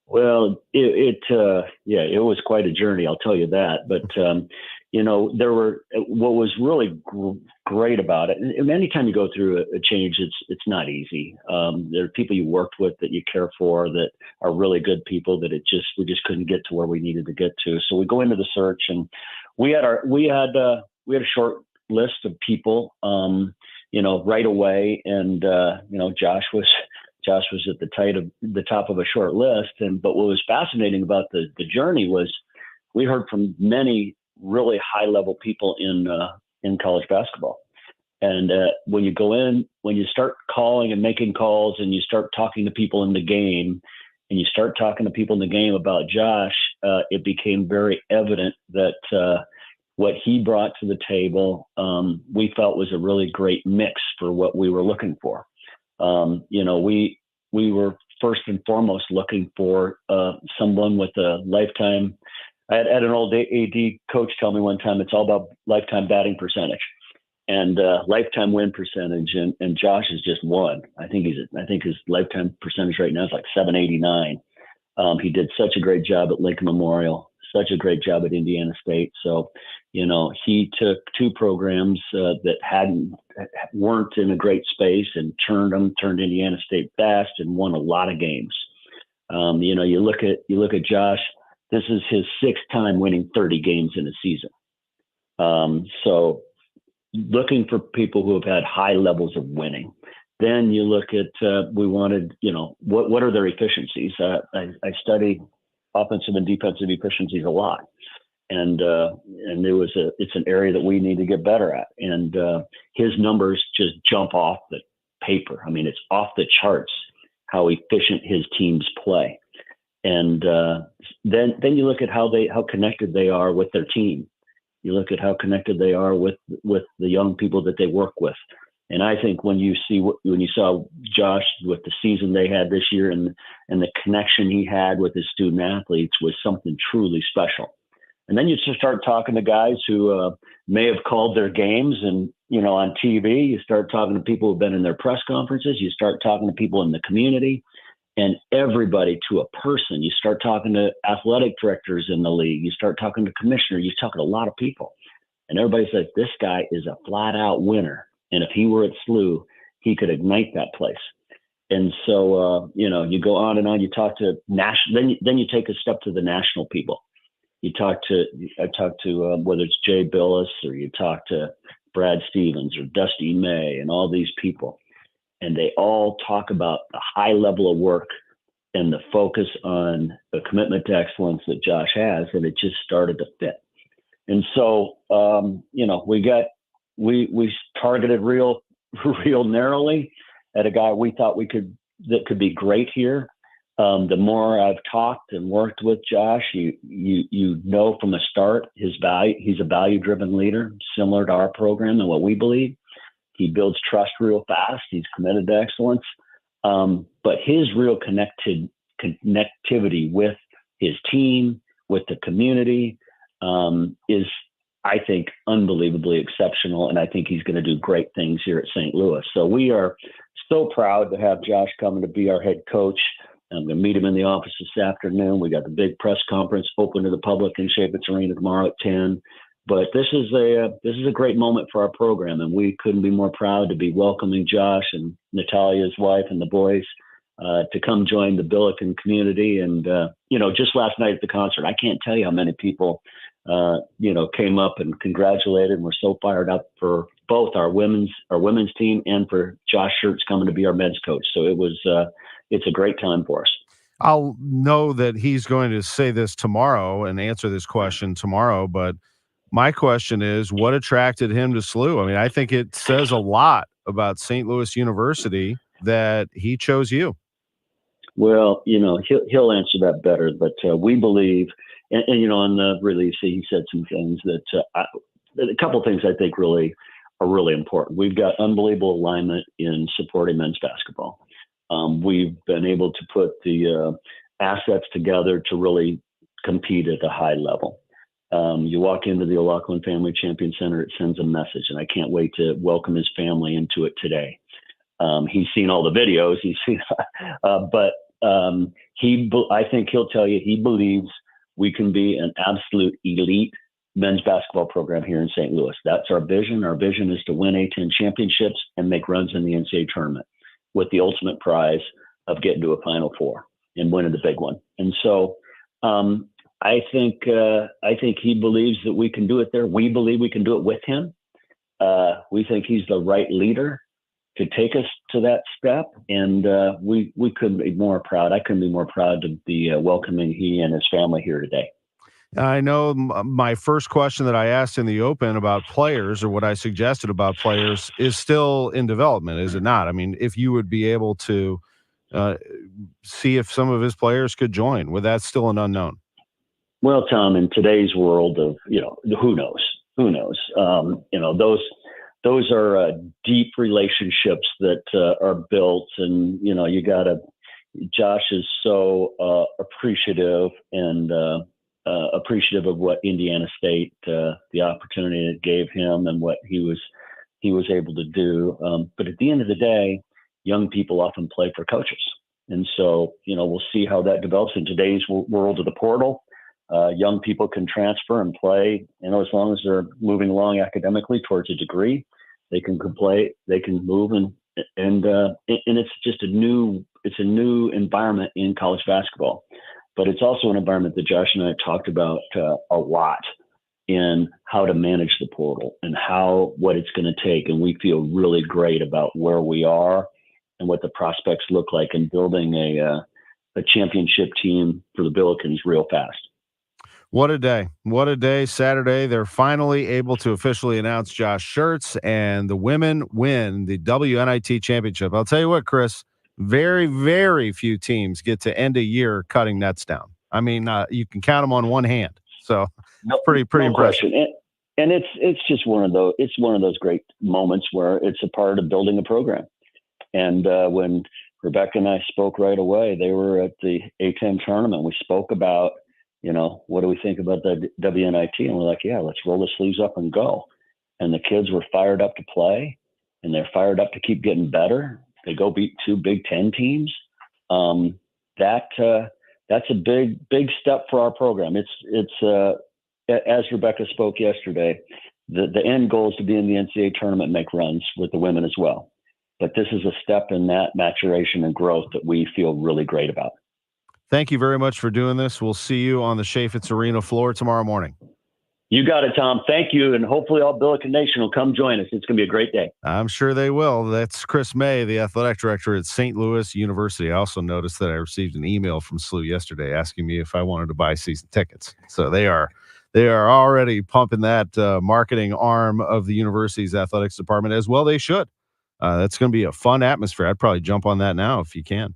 Well, it was quite a journey, I'll tell you that. But what was really great about it. And anytime you go through a change, it's not easy. There are people you worked with that you care for that are really good people that we just couldn't get to where we needed to get to. So we go into the search, and we had a short list of people, right away. And Josh was at the top of a short list. But what was fascinating about the journey was we heard from many really high level people in college basketball. And when you start calling and making calls, and you start talking to people in the game, about Josh, it became very evident that what he brought to the table, we felt was a really great mix for what we were looking for. We were first and foremost looking for someone with a lifetime. I had an old AD coach tell me one time, it's all about lifetime batting percentage and lifetime win percentage. And Josh is just one. I think his lifetime percentage right now is like 789. He did such a great job at Lincoln Memorial, such a great job at Indiana State. So, he took two programs that weren't in a great space and turned Indiana State fast and won a lot of games. You look at Josh. This is his sixth time winning 30 games in a season. So looking for people who have had high levels of winning. Then you look at, we wanted, what are their efficiencies? I study offensive and defensive efficiencies a lot. And it's an area that we need to get better at. And his numbers just jump off the paper. I mean, it's off the charts how efficient his teams play. And then you look at how connected they are with their team. You look at how connected they are with the young people that they work with. And I think when you saw Josh with the season they had this year and the connection he had with his student athletes was something truly special. And then you just start talking to guys who may have called their games and, on TV. You start talking to people who've been in their press conferences. You start talking to people in the community and everybody to a person. You start talking to athletic directors in the league. You start talking to commissioners. You talk to a lot of people. And everybody says, this guy is a flat out winner. And if he were at SLU, he could ignite that place. And so, you go on and on. You talk to national, then you take a step to the national people. I talk to whether it's Jay Billis or you talk to Brad Stevens or Dusty May and all these people. And they all talk about the high level of work and the focus on the commitment to excellence that Josh has. And it just started to fit. And so, we targeted real narrowly at a guy we thought that could be great here. The more I've talked and worked with Josh, you know from the start his value. He's a value-driven leader, similar to our program and what we believe. He builds trust real fast. He's committed to excellence. But his real connectivity with his team, with the community, is, I think, unbelievably exceptional. And I think he's going to do great things here at St. Louis. So we are so proud to have Josh coming to be our head coach. I'm going to meet him in the office this afternoon. We got the big press conference open to the public in Chaffetz Arena tomorrow at 10. But this is a great moment for our program, and we couldn't be more proud to be welcoming Josh and Natalia's wife and the boys to come join the Billiken community. And just last night at the concert, I can't tell you how many people came up and congratulated, and we're so fired up for both our women's team and for Josh Schertz coming to be our men's coach. So it's a great time for us. I'll know that he's going to say this tomorrow and answer this question tomorrow, but my question is, what attracted him to SLU? I mean, I think it says a lot about St. Louis University that he chose you. Well, he'll answer that better, but we believe, and on the release, he said some things that a couple of things I think really are really important. We've got unbelievable alignment in supporting men's basketball. We've been able to put the assets together to really compete at a high level. You walk into the O'Loughlin Family Champion Center, it sends a message, and I can't wait to welcome his family into it today. He's seen all the videos, I think he'll tell you he believes we can be an absolute elite men's basketball program here in St. Louis. That's our vision. Our vision is to win A-10 championships and make runs in the NCAA tournament, with the ultimate prize of getting to a Final Four and winning the big one. And so I think he believes that we can do it there. We believe we can do it with him. We think he's the right leader to take us to that step. And we couldn't be more proud. I couldn't be more proud to be welcoming he and his family here today. I know my first question that I asked in the open about players, or what I suggested about players, is still in development, is it not? I mean, if you would be able to see if some of his players could join, well, that's still an unknown. Well, Tom, in today's world of, who knows? Those are deep relationships that are built, and, Josh is so appreciative and appreciative of what Indiana State, the opportunity it gave him and what he was able to do. But at the end of the day, young people often play for coaches. And so, we'll see how that develops in today's world of the portal. Young people can transfer and play, as long as they're moving along academically towards a degree, they can play, they can move, and it's just a new environment in college basketball. But it's also an environment that Josh and I talked about a lot in how to manage the portal and what it's going to take. And we feel really great about where we are and what the prospects look like in building a championship team for the Billikens real fast. What a day. What a day. Saturday, they're finally able to officially announce Josh Schertz, and the women win the WNIT championship. I'll tell you what, Chris, very, very few teams get to end a year cutting nets down. I mean, you can count them on one hand. So pretty impressive. Question. and it's just one of those great moments where it's a part of building a program. And when Rebecca and I spoke right away, they were at the A10 tournament. We spoke about, what do we think about the WNIT? And we're like, yeah, let's roll the sleeves up and go. And the kids were fired up to play, and they're fired up to keep getting better. They go beat 2 Big Ten teams. That's a big step for our program. It's as Rebecca spoke yesterday, the end goal is to be in the NCAA tournament, make runs with the women as well. But this is a step in that maturation and growth that we feel really great about. Thank you very much for doing this. We'll see you on the Chaffetz Arena floor tomorrow morning. You got it, Tom. Thank you. And hopefully all Billiken Nation will come join us. It's going to be a great day. I'm sure they will. That's Chris May, the athletic director at St. Louis University. I also noticed that I received an email from SLU yesterday asking me if I wanted to buy season tickets. So they are already pumping that marketing arm of the university's athletics department, as well they should. That's going to be a fun atmosphere. I'd probably jump on that now if you can.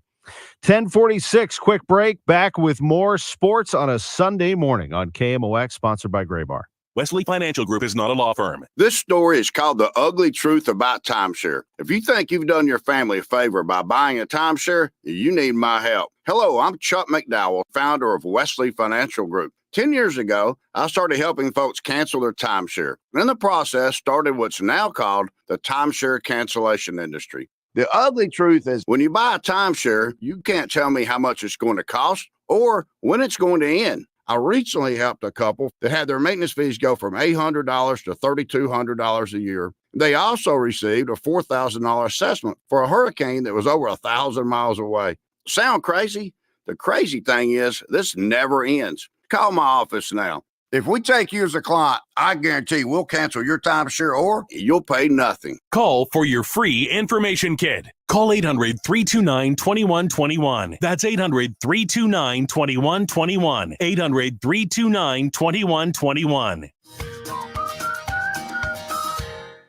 10:46, quick break. Back with more sports on a Sunday morning on KMOX, sponsored by Gray Bar. Wesley Financial Group is not a law firm. This story is called The Ugly Truth About Timeshare. If you think you've done your family a favor by buying a timeshare, you need my help. Hello, I'm Chuck McDowell, founder of Wesley Financial Group. 10 years ago, I started helping folks cancel their timeshare. In the process, started what's now called the timeshare cancellation industry. The ugly truth is when you buy a timeshare, you can't tell me how much it's going to cost or when it's going to end. I recently helped a couple that had their maintenance fees go from $800 to $3,200 a year. They also received a $4,000 assessment for a hurricane that was over 1,000 miles away. Sound crazy? The crazy thing is this never ends. Call my office now. If we take you as a client, I guarantee we'll cancel your timeshare or you'll pay nothing. Call for your free information kit. Call 800-329-2121. That's 800-329-2121. 800-329-2121.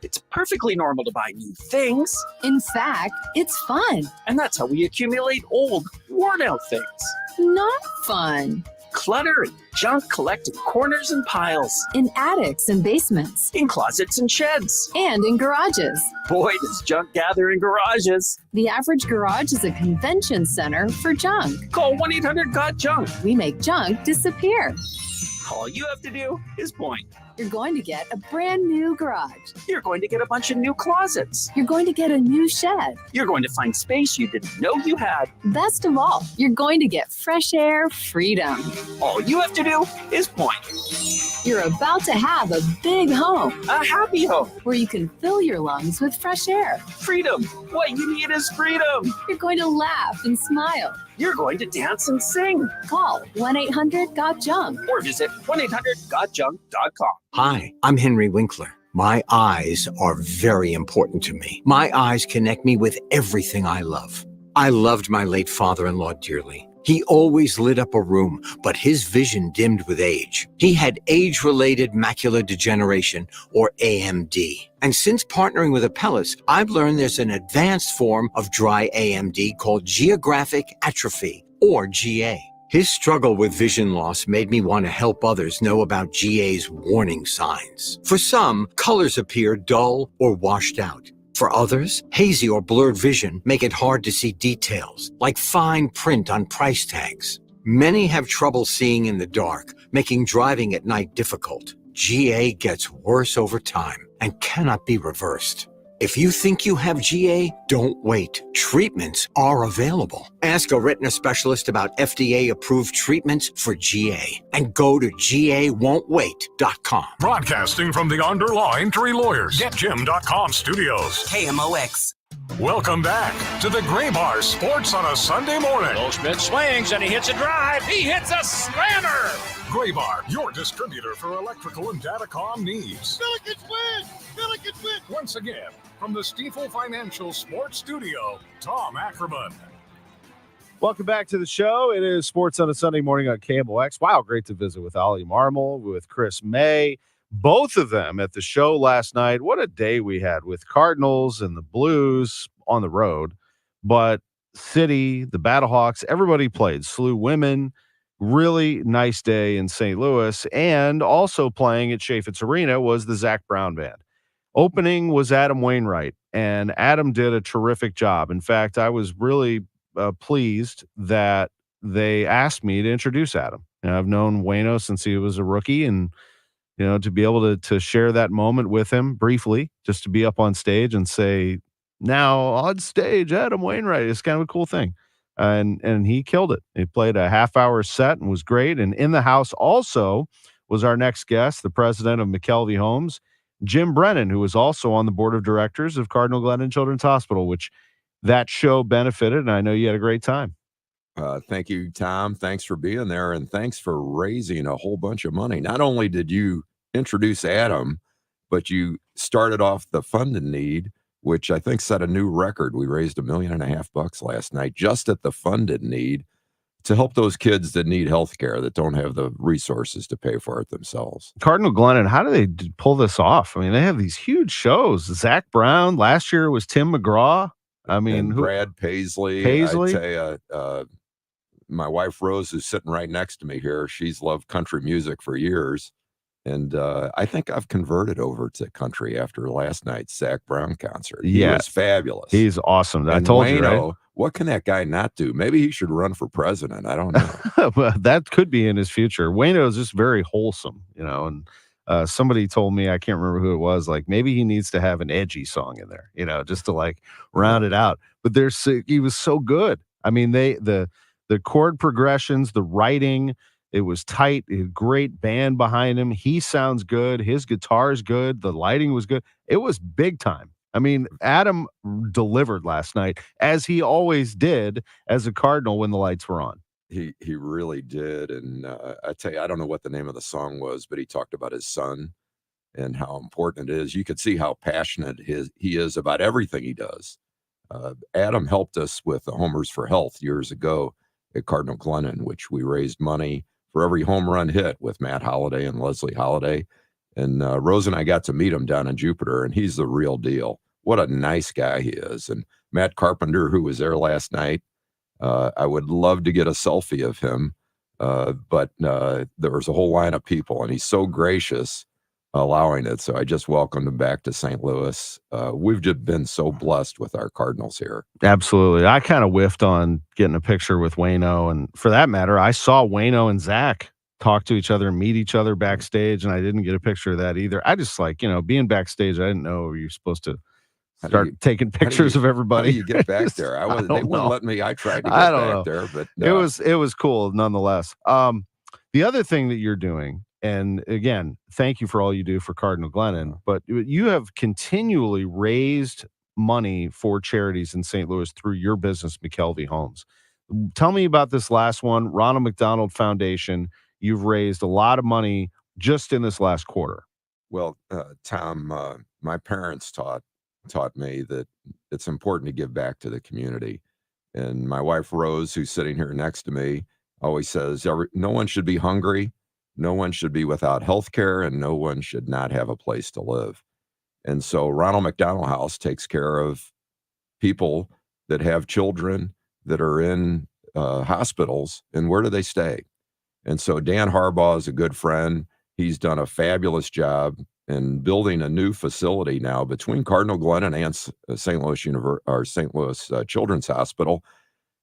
It's perfectly normal to buy new things. In fact, it's fun. And that's how we accumulate old, worn-out things. Not fun. Clutter and junk collect in corners and piles. In attics and basements. In closets and sheds. And in garages. Boy, does junk gather in garages. The average garage is a convention center for junk. Call 1-800-GOT-JUNK. We make junk disappear. All you have to do is point. You're going to get a brand new garage. You're going to get a bunch of new closets. You're going to get a new shed. You're going to find space you didn't know you had. Best of all, you're going to get fresh air freedom. All you have to do is point. You're about to have a big home. A happy home. Where you can fill your lungs with fresh air. Freedom. What you need is freedom. You're going to laugh and smile. You're going to dance and sing. Call 1-800-GOT-JUNK. Or visit 1-800-GOTJUNK.com. Hi, I'm Henry Winkler. My eyes are very important to me. My eyes connect me with everything I love. I loved my late father-in-law dearly. He always lit up a room, but his vision dimmed with age. He had age-related macular degeneration, or AMD. And since partnering with Apellis, I've learned there's an advanced form of dry AMD called geographic atrophy, or GA. His struggle with vision loss made me want to help others know about GA's warning signs. For some, colors appear dull or washed out. For others, hazy or blurred vision make it hard to see details, like fine print on price tags. Many have trouble seeing in the dark, making driving at night difficult. GA gets worse over time and cannot be reversed. If you think you have GA, don't wait. Treatments are available. Ask a retina specialist about FDA-approved treatments for GA and go to GAWon'tWait.com. Broadcasting from the Underlaw Injury Lawyers, GetJim.com studios. KMOX. Welcome back to the Gray Bar Sports on a Sunday morning. Goldschmidt swings and he hits a drive. He hits a slammer. Gray Bar, your distributor for electrical and datacom needs. Billikens win! Billikens win! Once again, from the Stifel Financial Sports Studio, Tom Ackerman. Welcome back to the show. It is Sports on a Sunday morning on KMOX. Wow, great to visit with Ollie Marmol, with Chris May. Both of them at the show last night. What a day we had with Cardinals and the Blues on the road. But City, the Battlehawks, everybody played. SLU women, really nice day in St. Louis. And also playing at Chaffetz Arena was the Zach Brown Band. Opening was Adam Wainwright, and Adam did a terrific job. In fact, I was really pleased that they asked me to introduce Adam. And I've known Wayno since he was a rookie, and to be able to share that moment with him briefly, just to be up on stage and say, now on stage, Adam Wainwright, is kind of a cool thing. And he killed it. He played a half-hour set and was great. And in the house also was our next guest, the president of McKelvey Homes, Jim Brennan, who was also on the board of directors of Cardinal Glennon Children's Hospital, which that show benefited, and I know you had a great time. Thank you, Tom. Thanks for being there, and thanks for raising a whole bunch of money. Not only did you introduce Adam, but you started off the Fund in Need, which I think set a new record. We raised $1.5 million last night just at the Fund in Need to help those kids that need health care, that don't have the resources to pay for it themselves. Cardinal Glennon, how do they pull this off? I mean, they have these huge shows. Zach Brown, last year was Tim McGraw. I mean, and Brad Paisley. Paisley? I tell you, my wife Rose, who's sitting right next to me here, she's loved country music for years. And I think I've converted over to country after last night's Zach Brown concert. He was fabulous. He's awesome. And I told Wayno, you, right? What can that guy not do? Maybe he should run for president. I don't know. Well, that could be in his future. Wayno is just very wholesome, and somebody told me, I can't remember who it was, like maybe he needs to have an edgy song in there, just to like round it out. But he was so good. I mean, the chord progressions, the writing, it was tight. A great band behind him. He sounds good. His guitar's good. The lighting was good. It was big time. I mean, Adam delivered last night, as he always did as a Cardinal when the lights were on. He really did. And I tell you, I don't know what the name of the song was, but he talked about his son and how important it is. You could see how passionate he is about everything he does. Adam helped us with the Homers for Health years ago at Cardinal Glennon, which we raised money for every home run hit with Matt Holliday and Leslie Holliday. And Rose and I got to meet him down in Jupiter, and he's the real deal. What a nice guy he is. And Matt Carpenter, who was there last night, I would love to get a selfie of him, but there was a whole line of people, and he's so gracious allowing it. So I just welcomed him back to St. Louis. We've just been so blessed with our Cardinals here. Absolutely. I kind of whiffed on getting a picture with Wayno, and for that matter, I saw Wayno and Zach talk to each other, meet each other backstage, and I didn't get a picture of that either. I just being backstage, I didn't know you're supposed to start taking pictures of everybody. How do you get back there? They wouldn't let me. I tried to get back there, but it was cool nonetheless. The other thing that you're doing, and again, thank you for all you do for Cardinal Glennon, but you have continually raised money for charities in St. Louis through your business, McKelvey Homes. Tell me about this last one, Ronald McDonald Foundation. You've raised a lot of money just in this last quarter. Well, Tom, my parents taught me that it's important to give back to the community. And my wife, Rose, who's sitting here next to me, always says, no one should be hungry, no one should be without health care, and no one should not have a place to live. And so Ronald McDonald House takes care of people that have children that are in hospitals. And where do they stay? And so Dan Harbaugh is a good friend. He's done a fabulous job in building a new facility now between Cardinal Glennon and St. Louis Children's Hospital.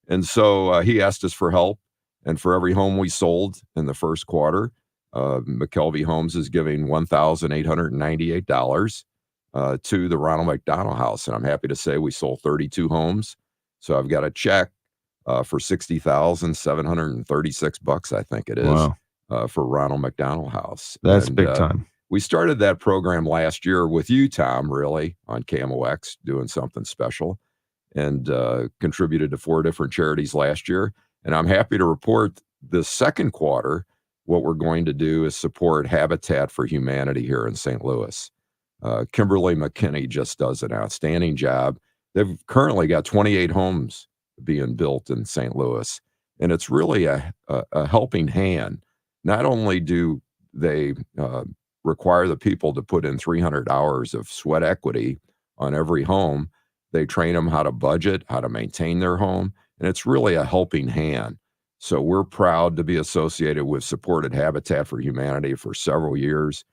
And so he asked us for help. And for every home we sold in the first quarter, McKelvey Homes is giving $1,898 to the Ronald McDonald House. And I'm happy to say we sold 32 homes. So I've got a check for $60,736, I think it is, wow, for Ronald McDonald House. That's big time. We started that program last year with you, Tom, really, on KMOX, doing something special, and contributed to 4 different charities last year. And I'm happy to report this second quarter, what we're going to do is support Habitat for Humanity here in St. Louis. Kimberly McKinney just does an outstanding job. They've currently got 28 homes being built in St. Louis, and it's really a helping hand. Not only do they require the people to put in 300 hours of sweat equity on every home, they train them how to budget, how to maintain their home, and it's really a helping hand. So we're proud to be associated with Supported Habitat for Humanity for several years.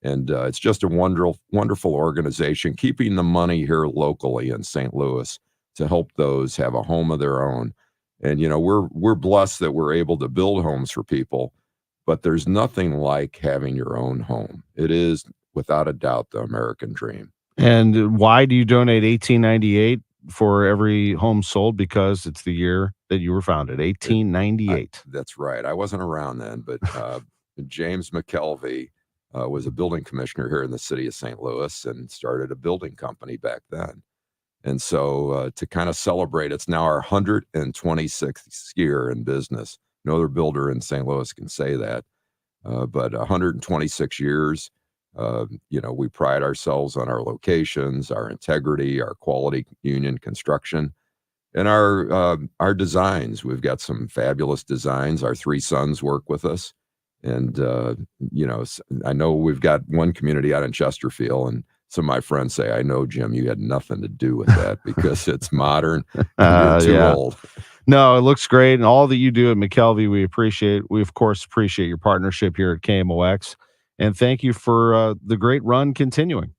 And it's just a wonderful organization, keeping the money here locally in St. Louis to help those have a home of their own. And, we're blessed that we're able to build homes for people, but there's nothing like having your own home. It is, without a doubt, the American dream. And why do you donate $18.98 for every home sold? Because it's the year that you were founded, 1898. That's right. I wasn't around then, but James McKelvey was a building commissioner here in the city of St. Louis and started a building company back then. And so to kind of celebrate, it's now our 126th year in business. No other builder in St. Louis can say that. But 126 years, we pride ourselves on our locations, our integrity, our quality union construction, and our designs. We've got some fabulous designs. Our three sons work with us. And, I know we've got one community out in Chesterfield, and some of my friends say, I know, Jim, you had nothing to do with that because it's modern and you're too old. No, it looks great. And all that you do at McKelvey, we appreciate. We, of course, appreciate your partnership here at KMOX. And thank you for the great run continuing.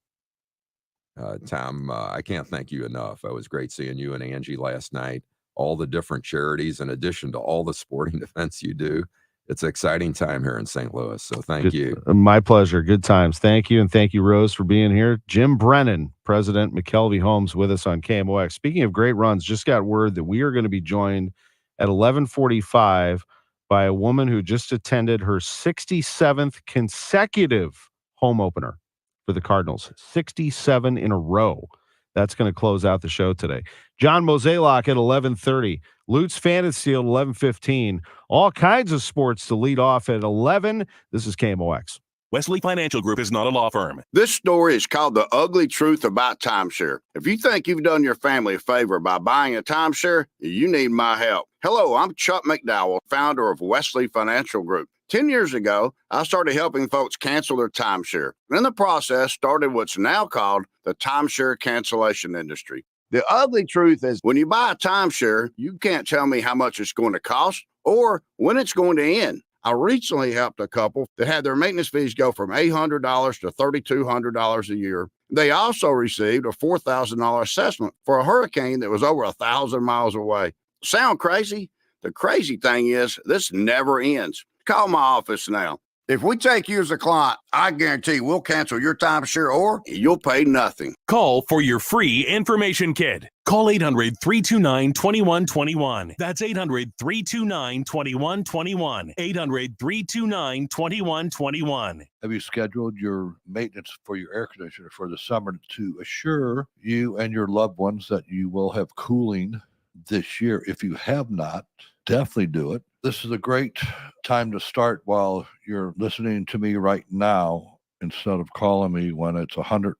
Tom, I can't thank you enough. It was great seeing you and Angie last night, all the different charities, in addition to all the sporting events you do. It's an exciting time here in St. Louis, so thank you. My pleasure. Good times. Thank you, and thank you, Rose, for being here. Jim Brennan, President, McKelvey Homes, with us on KMOX. Speaking of great runs, just got word that we are going to be joined at 11:45 by a woman who just attended her 67th consecutive home opener for the Cardinals. 67 in a row. That's going to close out the show today. John Mozeliak at 11:30. Lutz Fantasy at 11:15. All kinds of sports to lead off at 11. This is KMOX. Wesley Financial Group is not a law firm. This story is called The Ugly Truth About Timeshare. If you think you've done your family a favor by buying a timeshare, you need my help. Hello, I'm Chuck McDowell, founder of Wesley Financial Group. 10 years ago, I started helping folks cancel their timeshare. In the process, started what's now called the timeshare cancellation industry. The ugly truth is when you buy a timeshare, you can't tell me how much it's going to cost or when it's going to end. I recently helped a couple that had their maintenance fees go from $800 to $3,200 a year. They also received a $4,000 assessment for a hurricane that was over 1,000 miles away. Sound crazy? The crazy thing is this never ends. Call my office now. If we take you as a client, I guarantee we'll cancel your timeshare or you'll pay nothing. Call for your free information kit. Call 800-329-2121. That's 800-329-2121. 800-329-2121. Have you scheduled your maintenance for your air conditioner for the summer to assure you and your loved ones that you will have cooling this year? If you have not, definitely do it. This is a great time to start while you're listening to me right now, instead of calling me when it's 100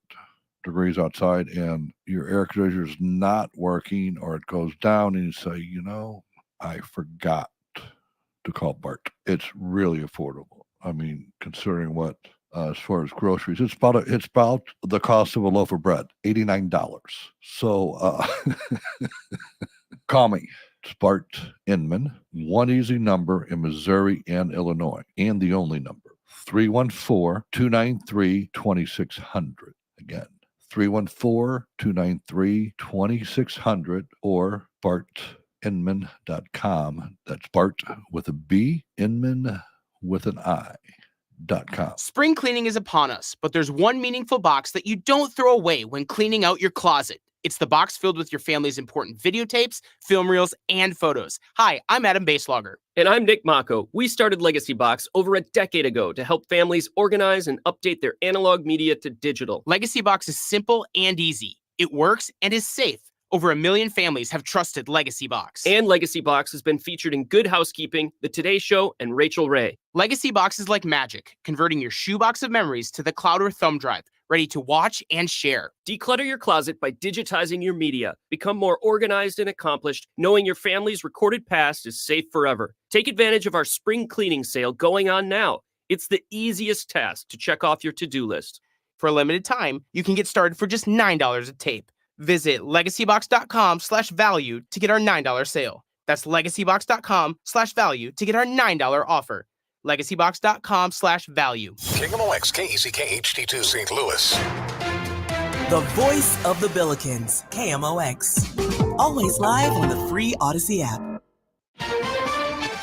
degrees outside and your air conditioner is not working or it goes down and you say, I forgot to call Bart. It's really affordable. I mean, considering what, as far as groceries, it's about the cost of a loaf of bread, $89. So call me. It's Bart Inman, one easy number in Missouri and Illinois, and the only number, 314-293-2600. Again, 314-293-2600 or bartinman.com. That's Bart with a B, Inman with an I.com. Spring cleaning is upon us, but there's one meaningful box that you don't throw away when cleaning out your closet. It's the box filled with your family's important videotapes, film reels, and photos. Hi, I'm Adam Baselogger. And I'm Nick Mako. We started Legacy Box over a decade ago to help families organize and update their analog media to digital. Legacy Box is simple and easy. It works and is safe. Over 1 million families have trusted Legacy Box. And Legacy Box has been featured in Good Housekeeping, The Today Show, and Rachel Ray. Legacy Box is like magic, converting your shoebox of memories to the cloud or thumb drive, ready to watch and share. Declutter your closet by digitizing your media. Become more organized and accomplished, knowing your family's recorded past is safe forever. Take advantage of our spring cleaning sale going on now. It's the easiest task to check off your to-do list. For a limited time, you can get started for just $9 a tape. Visit legacybox.com/value to get our $9 sale. That's legacybox.com/value to get our $9 offer. legacybox.com/value. KMOX KECK HD2 St. Louis. The voice of the Billikens, KMOX. Always live on the free Odyssey app.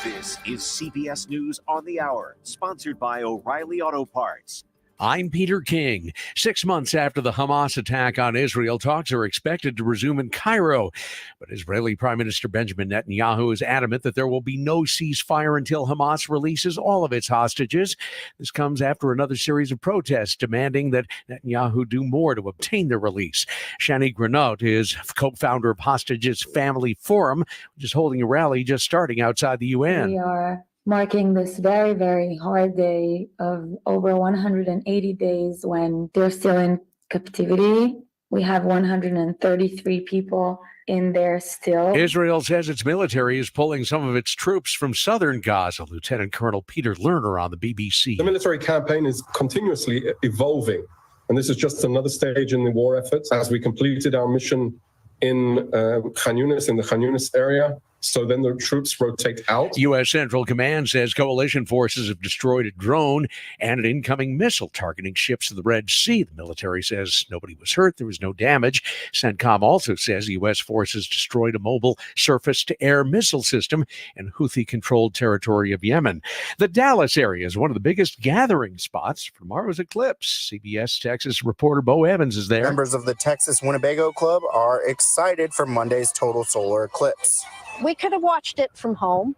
This is CBS News on the Hour, sponsored by O'Reilly Auto Parts. I'm Peter King. 6 months after the Hamas attack on Israel, talks are expected to resume in Cairo. But Israeli Prime Minister Benjamin Netanyahu is adamant that there will be no ceasefire until Hamas releases all of its hostages. This comes after another series of protests demanding that Netanyahu do more to obtain their release. Shani Granot is co-founder of Hostages Family Forum, which is holding a rally just starting outside the UN. We are marking this very, very hard day of over 180 days when they're still in captivity. We have 133 people in there still. Israel says its military is pulling some of its troops from southern Gaza. Lieutenant Colonel Peter Lerner on the BBC. The military campaign is continuously evolving, and this is just another stage in the war efforts. As we completed our mission in Khan Yunis, in the Khan Yunis area, so then the troops rotate out. U.S. Central Command says coalition forces have destroyed a drone and an incoming missile targeting ships in the Red Sea. The military says nobody was hurt. There was no damage. CENTCOM also says U.S. forces destroyed a mobile surface-to-air missile system in Houthi-controlled territory of Yemen. The Dallas area is one of the biggest gathering spots for tomorrow's eclipse. CBS Texas reporter Bo Evans is there. Members of the Texas Winnebago Club are excited for Monday's total solar eclipse. We could have watched it from home,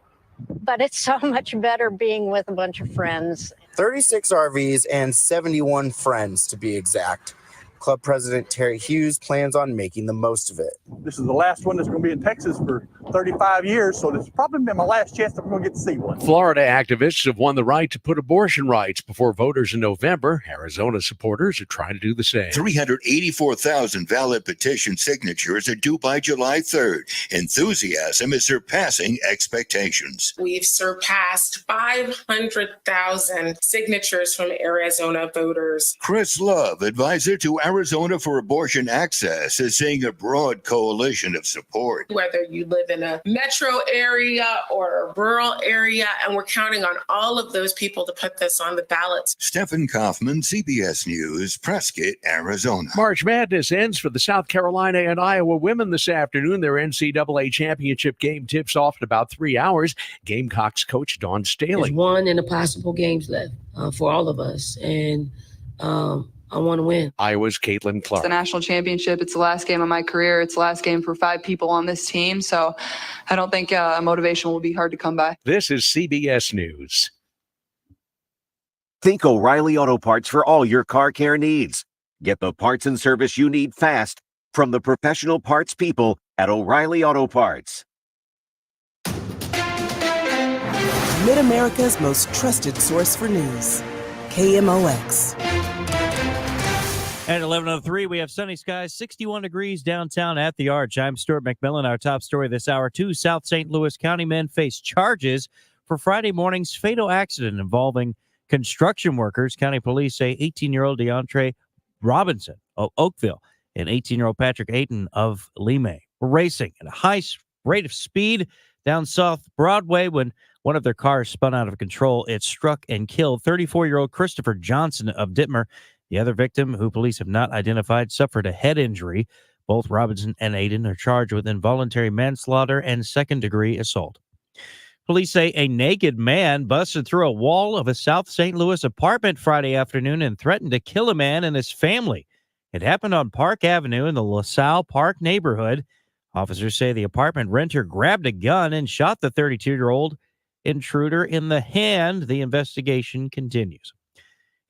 but it's so much better being with a bunch of friends. 36 RVs and 71 friends, to be exact. Club President Terry Hughes plans on making the most of it. This is the last one that's going to be in Texas for 35 years, so this has probably been my last chance that we're going to get to see one. Florida activists have won the right to put abortion rights before voters in November. Arizona supporters are trying to do the same. 384,000 valid petition signatures are due by July 3rd. Enthusiasm is surpassing expectations. We've surpassed 500,000 signatures from Arizona voters. Chris Love, advisor to Arizona for Abortion Access, is seeing a broad coalition of support. Whether you live in a metro area or a rural area, and we're counting on all of those people to put this on the ballots. Stephen Kaufman, CBS News, Prescott, Arizona. March Madness ends for the South Carolina and Iowa women this afternoon. Their NCAA championship game tips off in about 3 hours. Gamecocks coach Dawn Staley. There's one and a possible games left for all of us, and I want to win. Iowa's Caitlin Clark. It's the national championship. It's the last game of my career. It's the last game for 5 people on this team. So I don't think motivation will be hard to come by. This is CBS News. Think O'Reilly Auto Parts for all your car care needs. Get the parts and service you need fast from the professional parts people at O'Reilly Auto Parts. Mid-America's most trusted source for news. KMOX. At 11:03, we have sunny skies, 61 degrees downtown at the Arch. I'm Stuart McMillan. Our top story this hour: 2 South St. Louis County men face charges for Friday morning's fatal accident involving construction workers. County police say 18-year-old DeAndre Robinson of Oakville and 18-year-old Patrick Ayton of Lemay were racing at a high rate of speed down South Broadway when one of their cars spun out of control. It struck and killed 34-year-old Christopher Johnson of Dittmer. The other victim, who police have not identified, suffered a head injury. Both Robinson and Ayton are charged with involuntary manslaughter and second-degree assault. Police say a naked man busted through a wall of a South St. Louis apartment Friday afternoon and threatened to kill a man and his family. It happened on Park Avenue in the LaSalle Park neighborhood. Officers say the apartment renter grabbed a gun and shot the 32-year-old intruder in the hand. The investigation continues.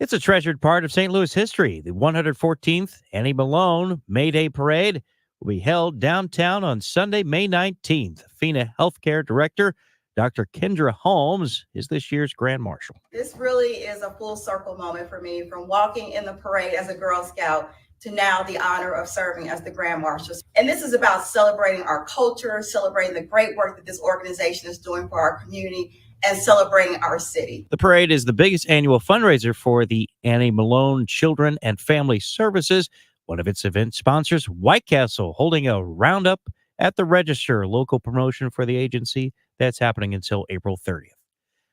It's a treasured part of St. Louis history. The 114th Annie Malone May Day Parade will be held downtown on Sunday, May 19th. FENA Healthcare Director Dr. Kendra Holmes is this year's Grand Marshal. This really is a full circle moment for me, from walking in the parade as a Girl Scout to now the honor of serving as the Grand Marshal. And this is about celebrating our culture, celebrating the great work that this organization is doing for our community, and celebrating our city. The parade is the biggest annual fundraiser for the Annie Malone Children and Family Services. One of its event sponsors, White Castle, holding a roundup at the Register, local promotion for the agency. That's happening until April 30th.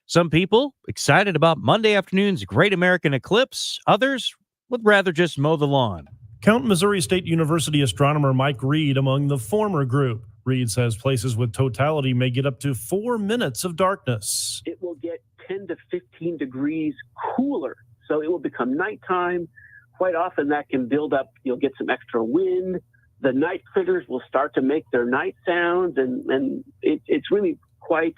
Some people excited about Monday afternoon's Great American Eclipse. Others would rather just mow the lawn. Count Missouri State University astronomer Mike Reed among the former group. Reed says places with totality may get up to 4 minutes of darkness. It will get 10 to 15 degrees cooler, so it will become nighttime. Quite often that can build up, you'll get some extra wind. The night critters will start to make their night sounds, and it's really quite,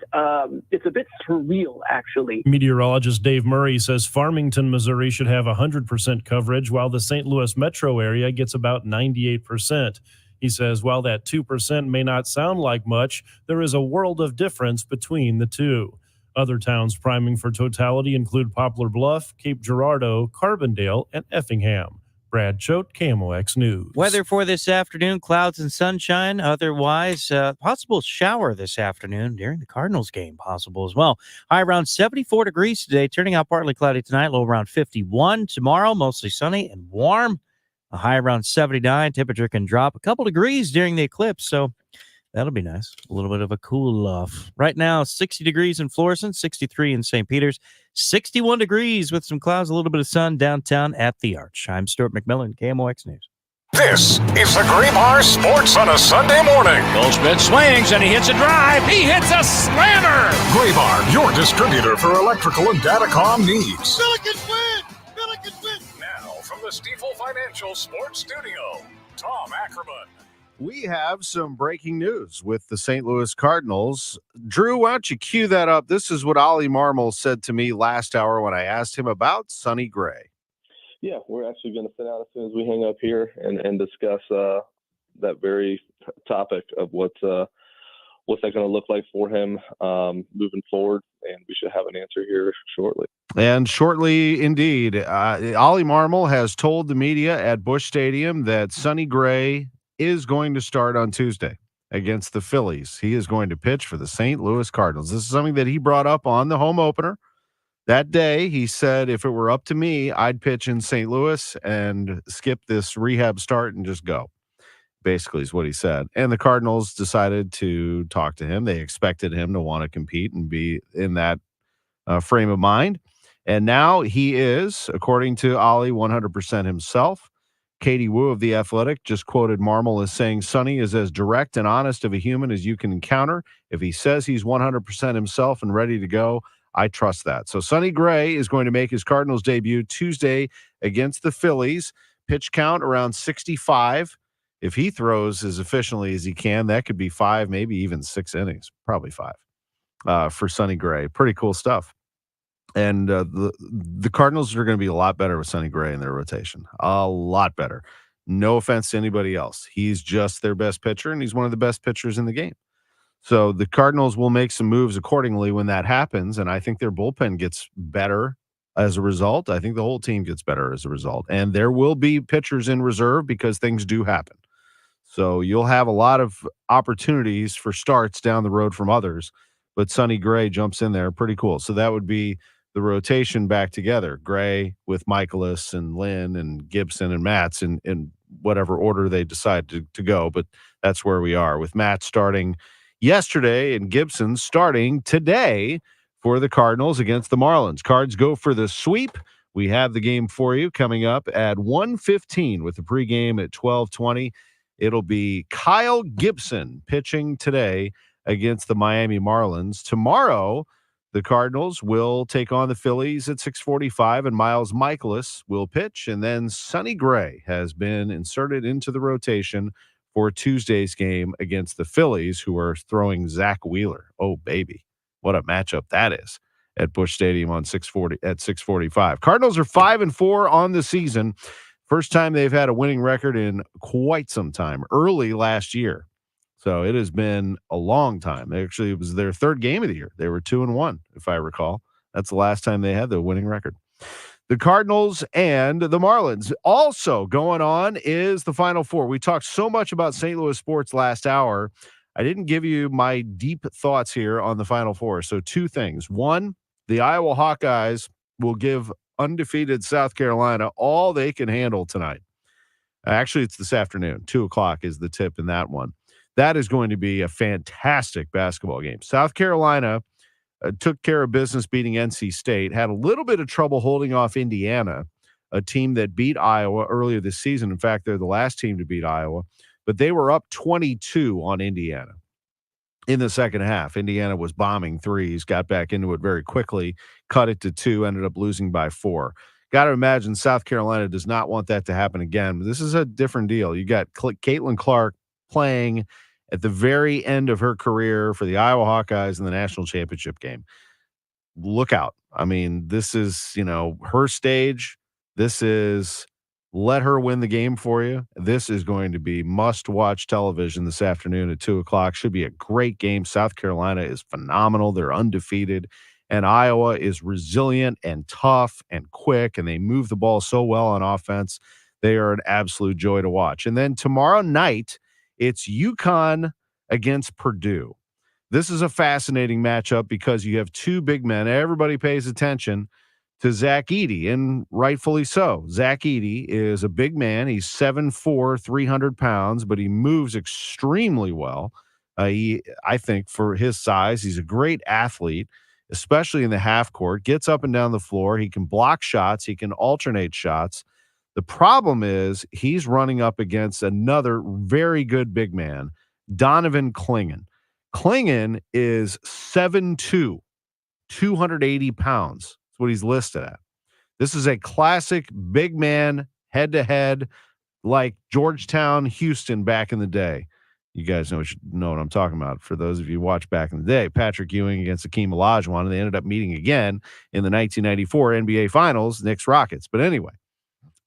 it's a bit surreal, actually. Meteorologist Dave Murray says Farmington, Missouri should have 100% coverage, while the St. Louis metro area gets about 98%. He says while that 2% may not sound like much, there is a world of difference between the two. Other towns priming for totality include Poplar Bluff, Cape Girardeau, Carbondale, and Effingham. Brad Choate, KMOX News. Weather for this afternoon, clouds and sunshine. Otherwise, possible shower this afternoon during the Cardinals game, possible as well. High around 74 degrees today, turning out partly cloudy tonight, low around 51. Tomorrow, mostly sunny and warm. A high around 79. Temperature can drop a couple degrees during the eclipse, so that'll be nice. A little bit of a cool off. Right now, 60 degrees in Florissant, 63 in St. Peters, 61 degrees with some clouds, a little bit of sun downtown at the Arch. I'm Stuart McMillan, KMOX News. This is the Graybar Sports on a Sunday morning. Goldschmidt swings and he hits a drive. He hits a slammer. Graybar, your distributor for electrical and datacom needs. Billikens win! Billikens win! Now, from the Stifel Financial Sports Studio, Tom Ackerman. We have some breaking news with the St. Louis Cardinals. Drew, why don't you cue that up? This is what Ollie Marmol said to me last hour when I asked him about Sonny Gray. Yeah, we're actually going to sit down as soon as we hang up here and discuss that very topic of what's that going to look like for him moving forward, and we should have an answer here shortly. And shortly, indeed. Ollie Marmol has told the media at Busch Stadium that Sonny Gray is going to start on Tuesday against the Phillies. He is going to pitch for the St. Louis Cardinals. This is something that he brought up on the home opener. That day, he said, if it were up to me, I'd pitch in St. Louis and skip this rehab start and just go, basically is what he said. And the Cardinals decided to talk to him. They expected him to want to compete and be in that frame of mind. And now he is, according to Ollie, 100% himself. Katie Wu of The Athletic just quoted Marmol as saying, Sonny is as direct and honest of a human as you can encounter. If he says he's 100% himself and ready to go, I trust that. So Sonny Gray is going to make his Cardinals debut Tuesday against the Phillies. Pitch count around 65. If he throws as efficiently as he can, that could be 5, maybe even 6 innings, probably 5 for Sonny Gray. Pretty cool stuff. And the Cardinals are going to be a lot better with Sonny Gray in their rotation. A lot better. No offense to anybody else. He's just their best pitcher, and he's one of the best pitchers in the game. So the Cardinals will make some moves accordingly when that happens, and I think their bullpen gets better as a result. I think the whole team gets better as a result. And there will be pitchers in reserve because things do happen. So you'll have a lot of opportunities for starts down the road from others, but Sonny Gray jumps in there. Pretty cool. So that would be the rotation back together. Gray with Michaelis and Lynn and Gibson and Matz in whatever order they decide to go. But that's where we are with Matt starting yesterday and Gibson starting today for the Cardinals against the Marlins. Cards go for the sweep. We have the game for you coming up at 1:15 with the pregame at 12:20. It'll be Kyle Gibson pitching today against the Miami Marlins. Tomorrow, the Cardinals will take on the Phillies at 6:45, and Miles Michaelis will pitch. And then Sonny Gray has been inserted into the rotation for Tuesday's game against the Phillies, who are throwing Zach Wheeler. Oh, baby. What a matchup that is at Busch Stadium on 6:45. Cardinals are 5-4 on the season. First time they've had a winning record in quite some time, early last year. So it has been a long time. Actually, it was their third game of the year. They were 2-1, if I recall. That's the last time they had the winning record. The Cardinals and the Marlins. Also going on is the Final Four. We talked so much about St. Louis sports last hour. I didn't give you my deep thoughts here on the Final Four. So 2 things. 1, the Iowa Hawkeyes will give undefeated South Carolina all they can handle tonight. Actually, it's this afternoon. 2:00 is the tip in that one. That is going to be a fantastic basketball game. South Carolina took care of business beating NC State, had a little bit of trouble holding off Indiana, a team that beat Iowa earlier this season. In fact, they're the last team to beat Iowa, but they were up 22 on Indiana in the second half. Indiana was bombing threes, got back into it very quickly, cut it to 2, ended up losing by 4. Got to imagine South Carolina does not want that to happen again. This is a different deal. You got Caitlin Clark playing at the very end of her career for the Iowa Hawkeyes in the national championship game. Look out. I mean, this is, her stage. This is let her win the game for you. This is going to be must-watch television this afternoon at 2 o'clock. Should be a great game. South Carolina is phenomenal. They're undefeated. And Iowa is resilient and tough and quick, and they move the ball so well on offense. They are an absolute joy to watch. And then tomorrow night, it's UConn against Purdue. This is a fascinating matchup because you have two big men. Everybody pays attention to Zach Edey, and rightfully so. Zach Edey is a big man. He's 7'4", 300 pounds, but he moves extremely well. I think for his size, he's a great athlete, especially in the half court, gets up and down the floor. He can block shots. He can alternate shots. The problem is he's running up against another very good big man, Donovan Clingan. Clingan is 7'2", 280 pounds. That's what he's listed at. This is a classic big man head-to-head like Georgetown, Houston back in the day. You guys know what I'm talking about. For those of you who watched back in the day, Patrick Ewing against Akeem Olajuwon, and they ended up meeting again in the 1994 NBA Finals, Knicks Rockets. But anyway,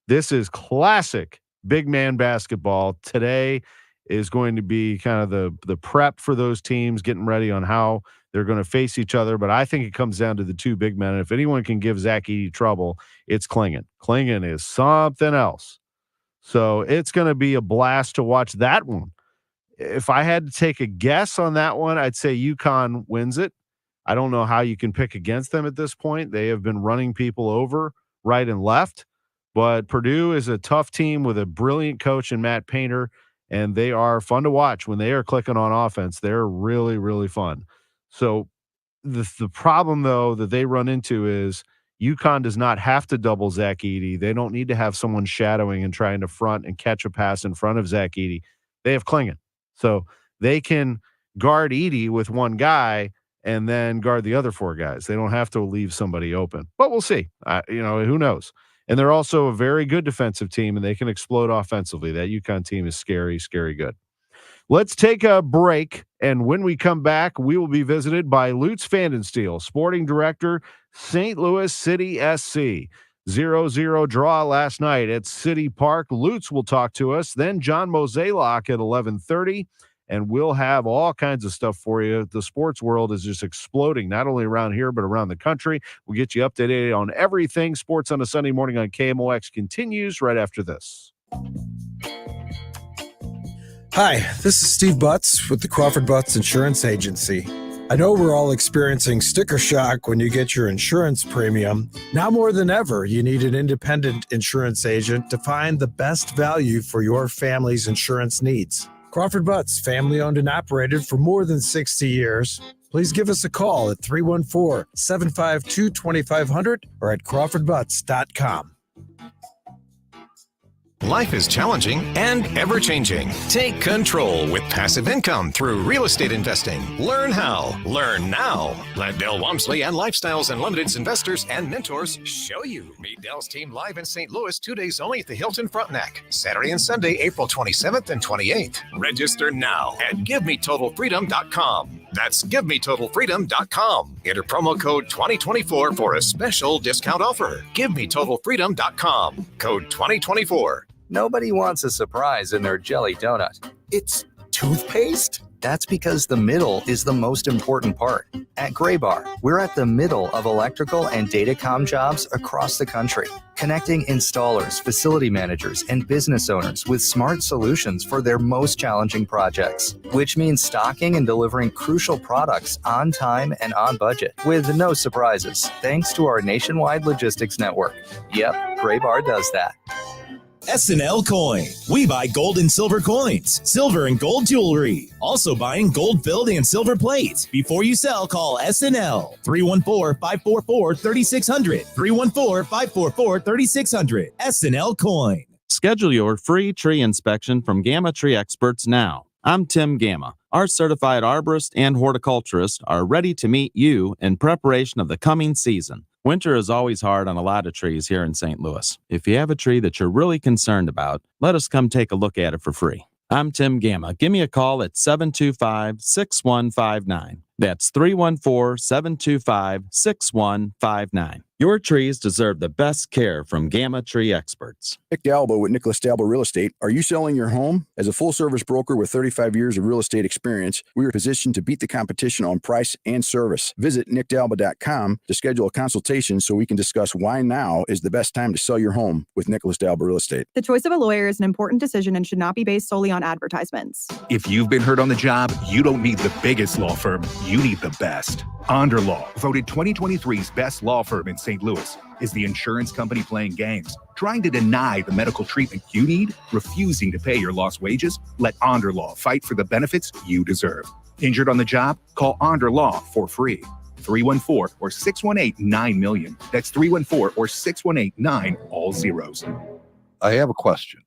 this is classic big man basketball. Today is going to be kind of the prep for those teams, getting ready on how they're going to face each other. But I think it comes down to the two big men. And if anyone can give Zach Edey trouble, it's Clingan. Clingan is something else. So it's going to be a blast to watch that one. If I had to take a guess on that one, I'd say UConn wins it. I don't know how you can pick against them at this point. They have been running people over right and left. But Purdue is a tough team with a brilliant coach in Matt Painter, and they are fun to watch when they are clicking on offense. They're really, really fun. So the problem, though, that they run into is UConn does not have to double Zach Edey. They don't need to have someone shadowing and trying to front and catch a pass in front of Zach Edey. They have Clingan. So they can guard Edey with one guy and then guard the other four guys. They don't have to leave somebody open. But we'll see. Who knows? And they're also a very good defensive team, and they can explode offensively. That UConn team is scary, scary good. Let's take a break, and when we come back, we will be visited by Lutz Vandensteel, sporting director, St. Louis City SC. 0-0 draw last night at City Park. Lutz will talk to us. Then John Mozeliak at 11:30, and we'll have all kinds of stuff for you. The sports world is just exploding, not only around here, but around the country. We'll get you updated on everything. Sports on a Sunday morning on KMOX continues right after this. Hi, this is Steve Butts with the Crawford Butts Insurance Agency. I know we're all experiencing sticker shock when you get your insurance premium. Now more than ever, you need an independent insurance agent to find the best value for your family's insurance needs. Crawford Butts, family owned and operated for more than 60 years. Please give us a call at 314-752-2500 or at crawfordbutts.com. Life is challenging and ever-changing. Take control with passive income through real estate investing. Learn how. Learn now. Let Dell Walmsley and Lifestyles Unlimited's investors and mentors show you. Meet Dell's team live in St. Louis 2 days only at the Hilton Frontenac. Saturday and Sunday, April 27th and 28th. Register now at GiveMeTotalFreedom.com. That's GiveMeTotalFreedom.com. Enter promo code 2024 for a special discount offer. GiveMeTotalFreedom.com. Code 2024. Nobody wants a surprise in their jelly donut. It's toothpaste? That's because the middle is the most important part. At Graybar, we're at the middle of electrical and datacom jobs across the country, connecting installers, facility managers, and business owners with smart solutions for their most challenging projects, which means stocking and delivering crucial products on time and on budget with no surprises, thanks to our nationwide logistics network. Yep, Graybar does that. SNL Coin. We buy gold and silver coins, silver and gold jewelry. Also buying gold-filled and silver plate. Before you sell, call SNL. 314-544-3600. 314-544-3600. SNL Coin. Schedule your free tree inspection from Gamma Tree Experts now. I'm Tim Gamma. Our certified arborist and horticulturist are ready to meet you in preparation of the coming season. Winter is always hard on a lot of trees here in St. Louis. If you have a tree that you're really concerned about, let us come take a look at it for free. I'm Tim Gamma. Give me a call at 725-6159. That's 314-725-6159. Your trees deserve the best care from Gamma Tree Experts. Nick Dalbo with Nicholas Dalbo Real Estate. Are you selling your home? As a full-service broker with 35 years of real estate experience, we are positioned to beat the competition on price and service. Visit nickdalbo.com to schedule a consultation so we can discuss why now is the best time to sell your home with Nicholas Dalbo Real Estate. The choice of a lawyer is an important decision and should not be based solely on advertisements. If you've been hurt on the job, you don't need the biggest law firm. You need the best. Onder Law, voted 2023's best law firm in St. Louis, is the insurance company playing games, trying to deny the medical treatment you need, refusing to pay your lost wages. Let Onder Law fight for the benefits you deserve. Injured on the job? Call Onder Law for free. 314 or 618-9-million. That's 314 or 618-9, all zeros. I have a question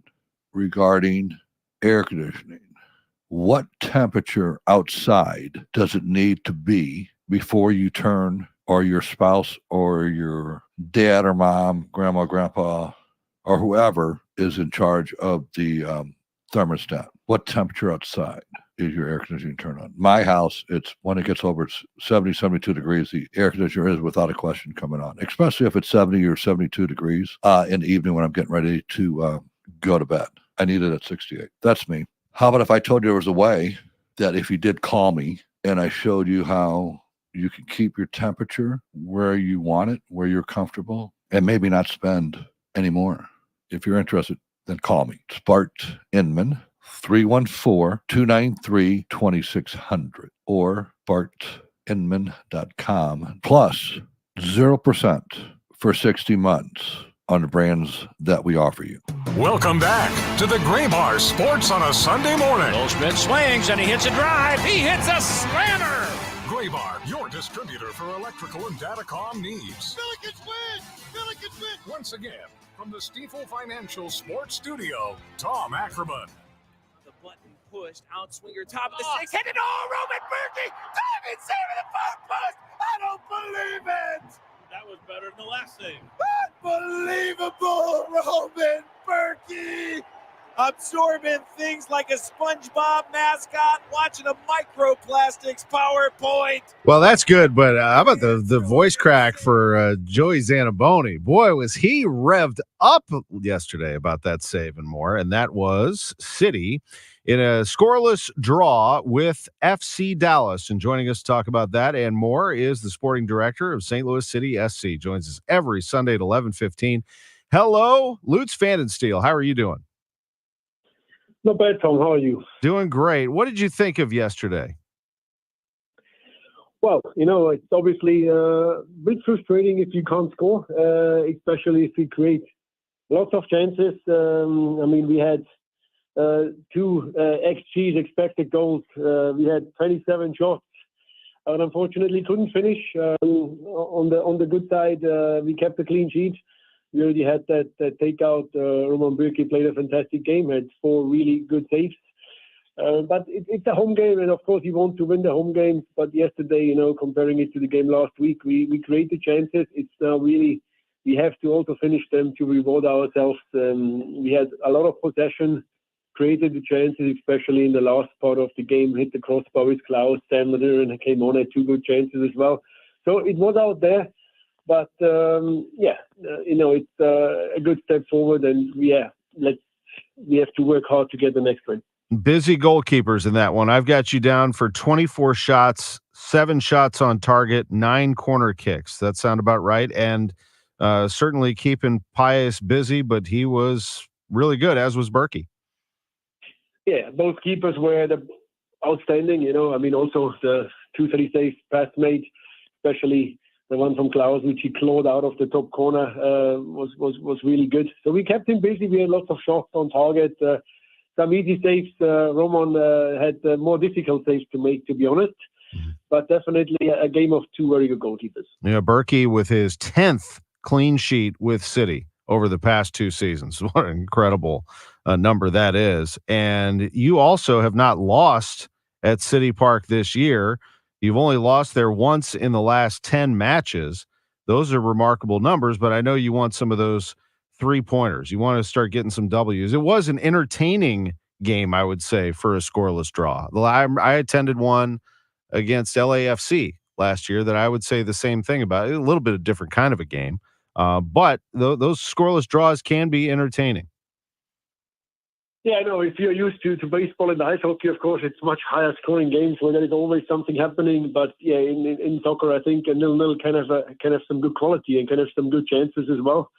regarding air conditioning. What temperature outside does it need to be before you turn, or your spouse or your dad or mom, grandma, grandpa, or whoever is in charge of the thermostat? What temperature outside is your air conditioning turned on? My house, it's when it gets over 70, 72 degrees, the air conditioner is without a question coming on, especially if it's 70 or 72 degrees in the evening when I'm getting ready to go to bed. I need it at 68. That's me. How about if I told you there was a way that if you did call me and I showed you how you can keep your temperature where you want it, where you're comfortable, and maybe not spend any more? If you're interested, then call me. It's Bart Inman, 314-293-2600 or bartinman.com, plus 0% for 60 months on the brands that we offer you. Welcome back to the Gray Bar Sports on a Sunday morning. Goldschmidt swings and he hits a drive. He hits a slammer. Gray Bar, your distributor for electrical and datacom needs. Billikens win! Billikens win! Once again, from the Stiefel Financial Sports Studio, Tom Ackerman. The button pushed, outswinger, top of the six, hit it all, Roman Berkey, diving, saving the far post. I don't believe it. That was better than the last save. Unbelievable, Roman Berkey. Absorbing things like a SpongeBob mascot, watching a microplastics PowerPoint. Well, that's good, but how about the voice crack for Joey Zanaboni? Boy, was he revved up yesterday about that save and more, and that was City in a scoreless draw with FC Dallas. And joining us to talk about that and more is the sporting director of St. Louis City SC. Joins us every Sunday at 11:15. Hello, Lutz Vandensteel. How are you doing? Not bad, Tom. How are you? Doing great. What did you think of yesterday? Well, it's obviously a bit frustrating if you can't score, especially if you create lots of chances. We had 2 XGs, expected goals. We had 27 shots, and unfortunately couldn't finish. On the good side, we kept a clean sheet. We already had that takeout. Roman Berkey played a fantastic game, had 4 really good saves. But it's a home game, and of course you want to win the home games. But yesterday, comparing it to the game last week, we created chances. It's now really, we have to also finish them to reward ourselves. We had a lot of possession, created the chances, especially in the last part of the game, hit the crossbar with Klaus, Sandler, and came on at 2 good chances as well. So it was out there. But it's a good step forward, and we have to work hard to get the next one. Busy goalkeepers in that one. I've got you down for 24 shots, 7 shots on target, 9 corner kicks. That sound about right? And certainly keeping Pius busy, but he was really good, as was Berkey. Yeah, both keepers were outstanding. Also the 2-3 saves past made, especially The one from Klaus, which he clawed out of the top corner, was really good. So we kept him busy. We had lots of shots on target. Some easy saves. Roman had more difficult saves to make, to be honest. But definitely a game of two very good goalkeepers. Yeah, Berkey with his 10th clean sheet with City over the past 2 seasons. What an incredible number that is. And you also have not lost at City Park this year. You've only lost there once in the last 10 matches. Those are remarkable numbers, but I know you want some of those 3-pointers. You want to start getting some W's. It was an entertaining game, I would say, for a scoreless draw. I attended one against LAFC last year that I would say the same thing about. A little bit of different kind of a game, but those scoreless draws can be entertaining. Yeah, I know. If you're used to baseball and ice hockey, of course, it's much higher scoring games where there is always something happening. But yeah, in soccer, I think a 0-0 can have some good quality and can have some good chances as well.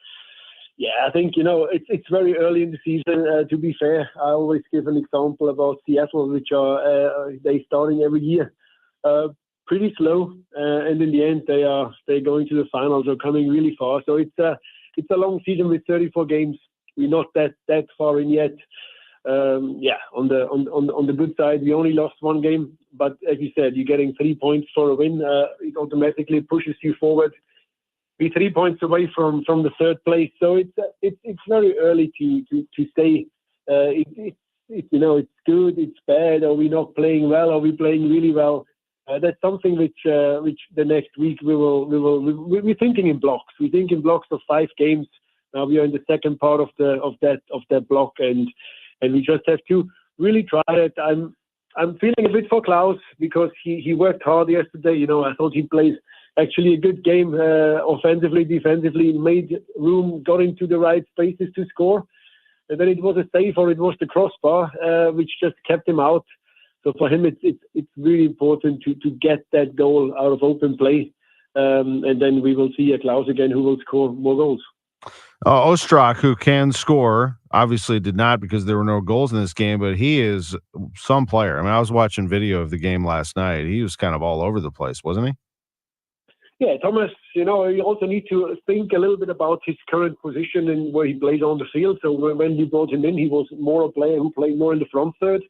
Yeah, I think, it's very early in the season. To be fair, I always give an example about Seattle, which are they starting every year. Pretty slow, and in the end, they're going to the finals or coming really far. So it's a long season with 34 games. We're not that far in yet. On the good side, we only lost one game, but as you said, you're getting 3 points for a win. It automatically pushes you forward. We're 3 points away from the third place, so it's very early to say it's good, it's bad, or we're not playing well, or we're playing really well. That's something which the next week we're thinking in blocks. We think in blocks of 5 games. Now we are in the second part of that block, and we just have to really try it. I'm feeling a bit for Klaus because he worked hard yesterday. I thought he played actually a good game, offensively, defensively, made room, got into the right spaces to score. And then it was a save or it was the crossbar, which just kept him out. So for him, it's really important to get that goal out of open play. And then we will see a Klaus again who will score more goals. Ostrak, who can score, obviously did not because there were no goals in this game, but he is some player. I mean, I was watching video of the game last night. He was kind of all over the place, wasn't he? Yeah, Thomas, you also need to think a little bit about his current position and where he plays on the field. So when we brought him in, he was more a player who played more in the front third.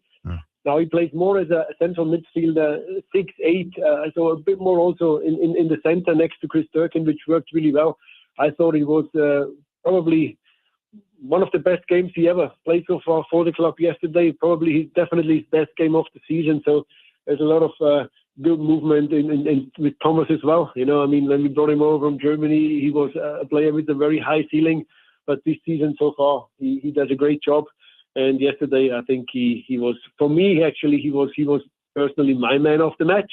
Now he plays more as a central midfielder, 6'8", so a bit more also in the center next to Chris Durkin, which worked really well. I thought it was probably one of the best games he ever played so far for the club yesterday. Probably definitely his best game of the season. So there's a lot of good movement in with Thomas as well. When we brought him over from Germany, he was a player with a very high ceiling. But this season so far, he does a great job. And yesterday, I think he was, for me, actually, he was personally my man of the match.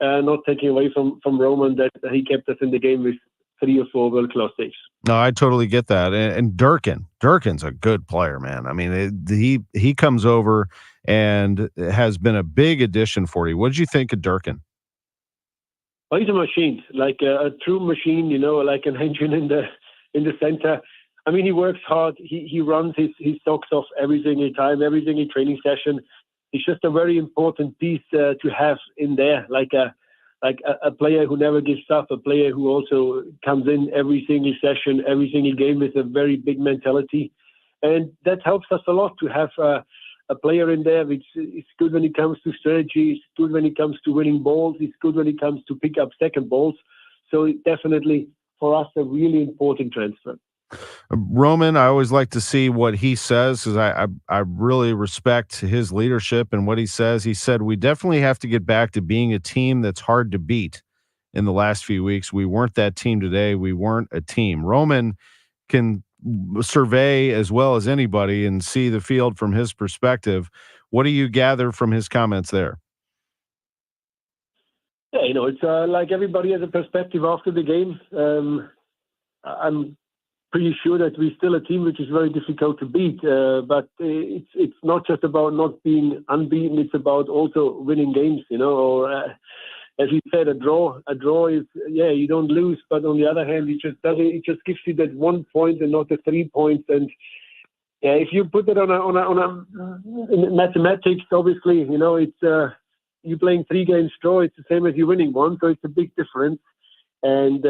Not taking away from Roman that he kept us in the game with 3 or 4 world-class saves. No, I totally get that. And Durkin's a good player, man. I mean, he comes over and has been a big addition for you. What did you think of Durkin? Well, he's a machine, like a true machine, like an engine in the center. I mean, he works hard. He runs his socks off every single time, every single training session. He's just a very important piece to have in there, like a player who never gives up, a player who also comes in every single session, every single game with a very big mentality. And that helps us a lot to have a player in there which is good when it comes to strategy, is good when it comes to winning balls, is good when it comes to pick up second balls. So definitely for us, a really important transfer. Roman, I always like to see what he says because I really respect his leadership and what he says. He said, we definitely have to get back to being a team that's hard to beat in the last few weeks. We weren't that team today. We weren't a team. Roman can survey as well as anybody and see the field from his perspective. What do you gather from his comments there? Yeah, it's like everybody has a perspective after the game. I'm pretty sure that we're still a team which is very difficult to beat, but it's not just about not being unbeaten. It's about also winning games, or as you said, a draw is, you don't lose, but on the other hand, it just gives you that 1 point and not the 3 points. And if you put it on a in mathematics, obviously, it's you're playing 3 games draw. It's the same as you winning one, so it's a big difference. And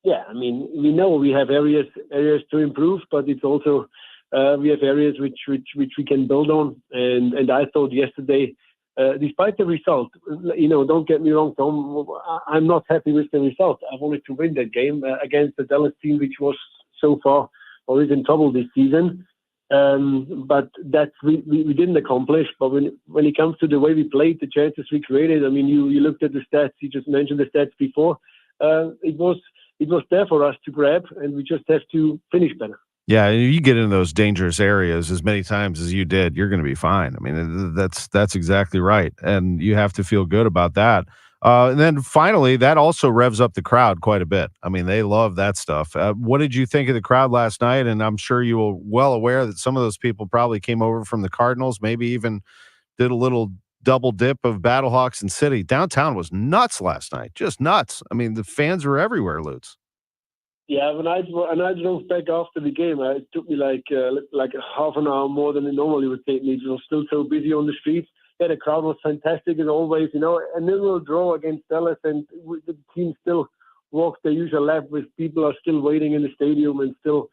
yeah, I mean, we know we have areas to improve, but it's also we have areas which we can build on. And I thought yesterday, despite the result, don't get me wrong, Tom, I'm not happy with the result. I wanted to win that game against the Dallas team, which was so far or is in trouble this season. But that we didn't accomplish. But when it comes to the way we played, the chances we created, I mean, you looked at the stats. You just mentioned the stats before. It was there for us to grab, and we just have to finish better. Yeah, you get into those dangerous areas as many times as you did, you're going to be fine. I mean, that's exactly right, and you have to feel good about that. And then finally, that also revs up the crowd quite a bit. I mean, they love that stuff. What did you think of the crowd last night? And I'm sure you were well aware that some of those people probably came over from the Cardinals, maybe even did a little double dip of Battlehawks and City. Downtown was nuts last night, just nuts. I mean, the fans were everywhere, Lutz. Yeah, when I drove back after the game, it took me like half an hour more than it normally would take me. It was still so busy on the streets. Yeah, the crowd was fantastic as always. A nil draw against Dallas, and the team still walked their usual lap. With people are still waiting in the stadium and still,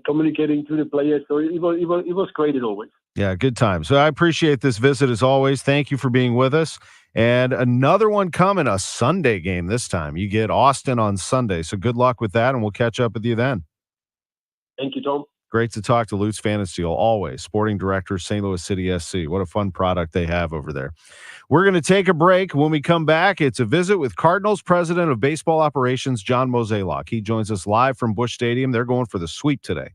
communicating to the players. So it was great as always. Yeah, good time. So I appreciate this visit as always. Thank you for being with us. And another one coming, a Sunday game this time. You get Austin on Sunday. So good luck with that, and we'll catch up with you then. Thank you, Tom. Great to talk to Lutz Pfannenstiel, always. Sporting Director, St. Louis City SC. What a fun product they have over there. We're going to take a break. When we come back, it's a visit with Cardinals President of Baseball Operations, John Mozeliak. He joins us live from Busch Stadium. They're going for the sweep today,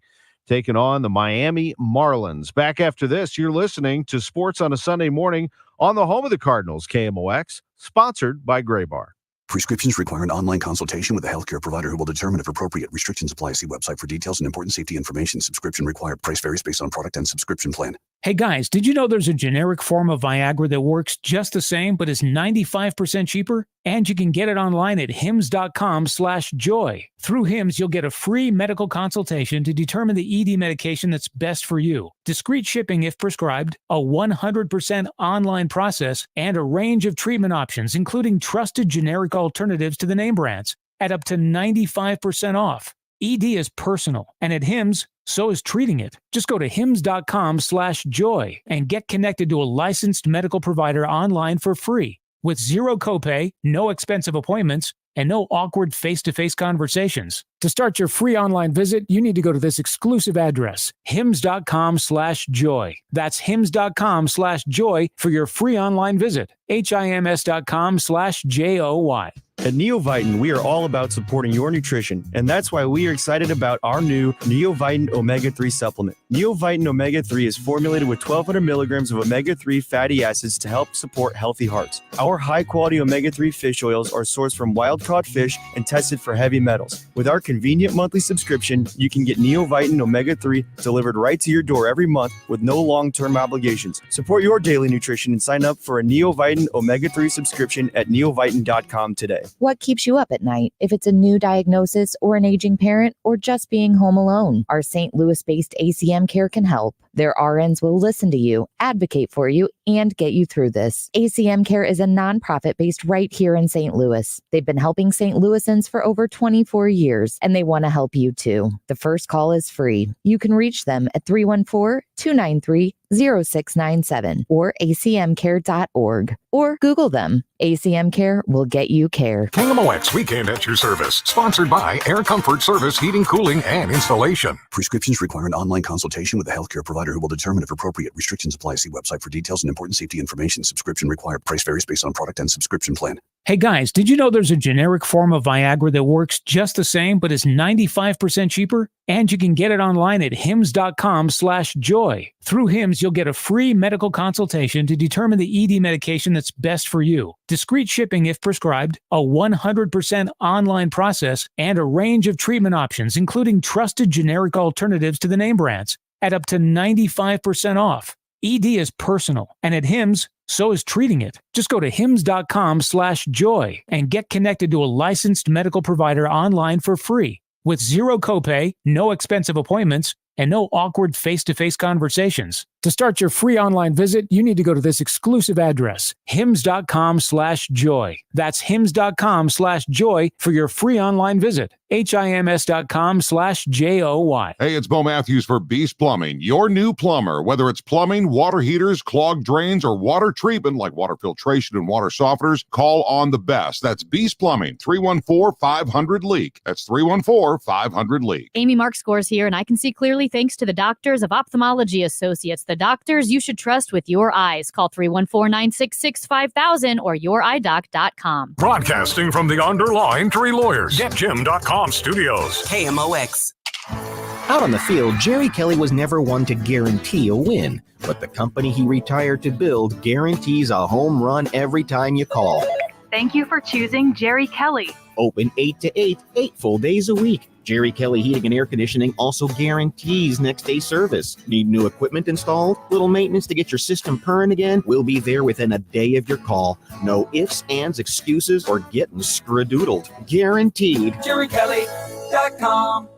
taking on the Miami Marlins. Back after this, you're listening to Sports on a Sunday Morning on the home of the Cardinals, KMOX, sponsored by Gray Bar. Prescriptions require an online consultation with a healthcare provider who will determine if appropriate. Restrictions apply. See website for details and important safety information. Subscription required. Price varies based on product and subscription plan. Hey guys, did you know there's a generic form of Viagra that works just the same but is 95% cheaper? And you can get it online at hims.com/joy. Through Hims, you'll get a free medical consultation to determine the ED medication that's best for you. Discreet shipping if prescribed, a 100% online process, and a range of treatment options, including trusted generic alternatives to the name brands, at up to 95% off. ED is personal, and at Hims, so is treating it. Just go to hims.com/joy and get connected to a licensed medical provider online for free, with zero copay, no expensive appointments, and no awkward face-to-face conversations. To start your free online visit, you need to go to this exclusive address, hims.com/joy. That's hims.com/joy for your free online visit. hims.com/joy. At Neovitin, we are all about supporting your nutrition, and that's why we are excited about our new Neovitin Omega-3 supplement. Neovitin Omega-3 is formulated with 1,200 milligrams of omega-3 fatty acids to help support healthy hearts. Our high-quality omega-3 fish oils are sourced from wild-caught fish and tested for heavy metals. With our convenient monthly subscription, you can get Neovitin Omega-3 delivered right to your door every month with no long-term obligations. Support your daily nutrition and sign up for a Neovitin Omega-3 subscription at neovitin.com today. What keeps you up at night? If it's a new diagnosis or an aging parent or just being home alone, our St. Louis-based ACM Care can help. Their RNs will listen to you, advocate for you, and get you through this. ACM Care is a nonprofit based right here in St. Louis. They've been helping St. Louisans for over 24 years, and they want to help you too. The first call is free. You can reach them at 314-293-0697 or acmcare.org, or Google them. ACM Care will get you care. KMOX Weekend at your service. Sponsored by Air Comfort Service Heating, Cooling, and Installation. Prescriptions require an online consultation with a healthcare provider who will determine if appropriate. Restrictions apply. See website for details and important safety information. Subscription required. Price varies based on product and subscription plan. Hey guys, did you know there's a generic form of Viagra that works just the same but is 95% cheaper? And you can get it online at hims.com/joy. Through Hims, you'll get a free medical consultation to determine the ED medication that's best for you. Discreet shipping if prescribed, a 100% online process, and a range of treatment options, including trusted generic alternatives to the name brands, at up to 95% off. ED is personal, and at Hims, so is treating it. Just go to hims.com/joy and get connected to a licensed medical provider online for free, with zero copay, no expensive appointments, and no awkward face-to-face conversations. To start your free online visit, you need to go to this exclusive address, hims.com/joy. That's hims.com/joy for your free online visit. HIMS.com/JOY. Hey, it's Bo Matthews for Beast Plumbing, your new plumber. Whether it's plumbing, water heaters, clogged drains, or water treatment like water filtration and water softeners, call on the best. That's Beast Plumbing, 314-500-LEAK. That's 314-500-LEAK. Amy Mark scores here, and I can see clearly thanks to the doctors of Ophthalmology Associates, the doctors you should trust with your eyes. Call 314-966-5000 or youridoc.com. Broadcasting from the Underline Tree Lawyers, GetJim.com studios. KMOX. Out on the field, Jerry Kelly was never one to guarantee a win, but the company he retired to build guarantees a home run every time you call. Thank you for choosing Jerry Kelly. Open 8 to 8, 8 full days a week. Jerry Kelly Heating and Air Conditioning also guarantees next day service. Need new equipment installed? Little maintenance to get your system purring again? We'll be there within a day of your call. No ifs, ands, excuses, or getting scradoodled. Guaranteed. JerryKelly.com.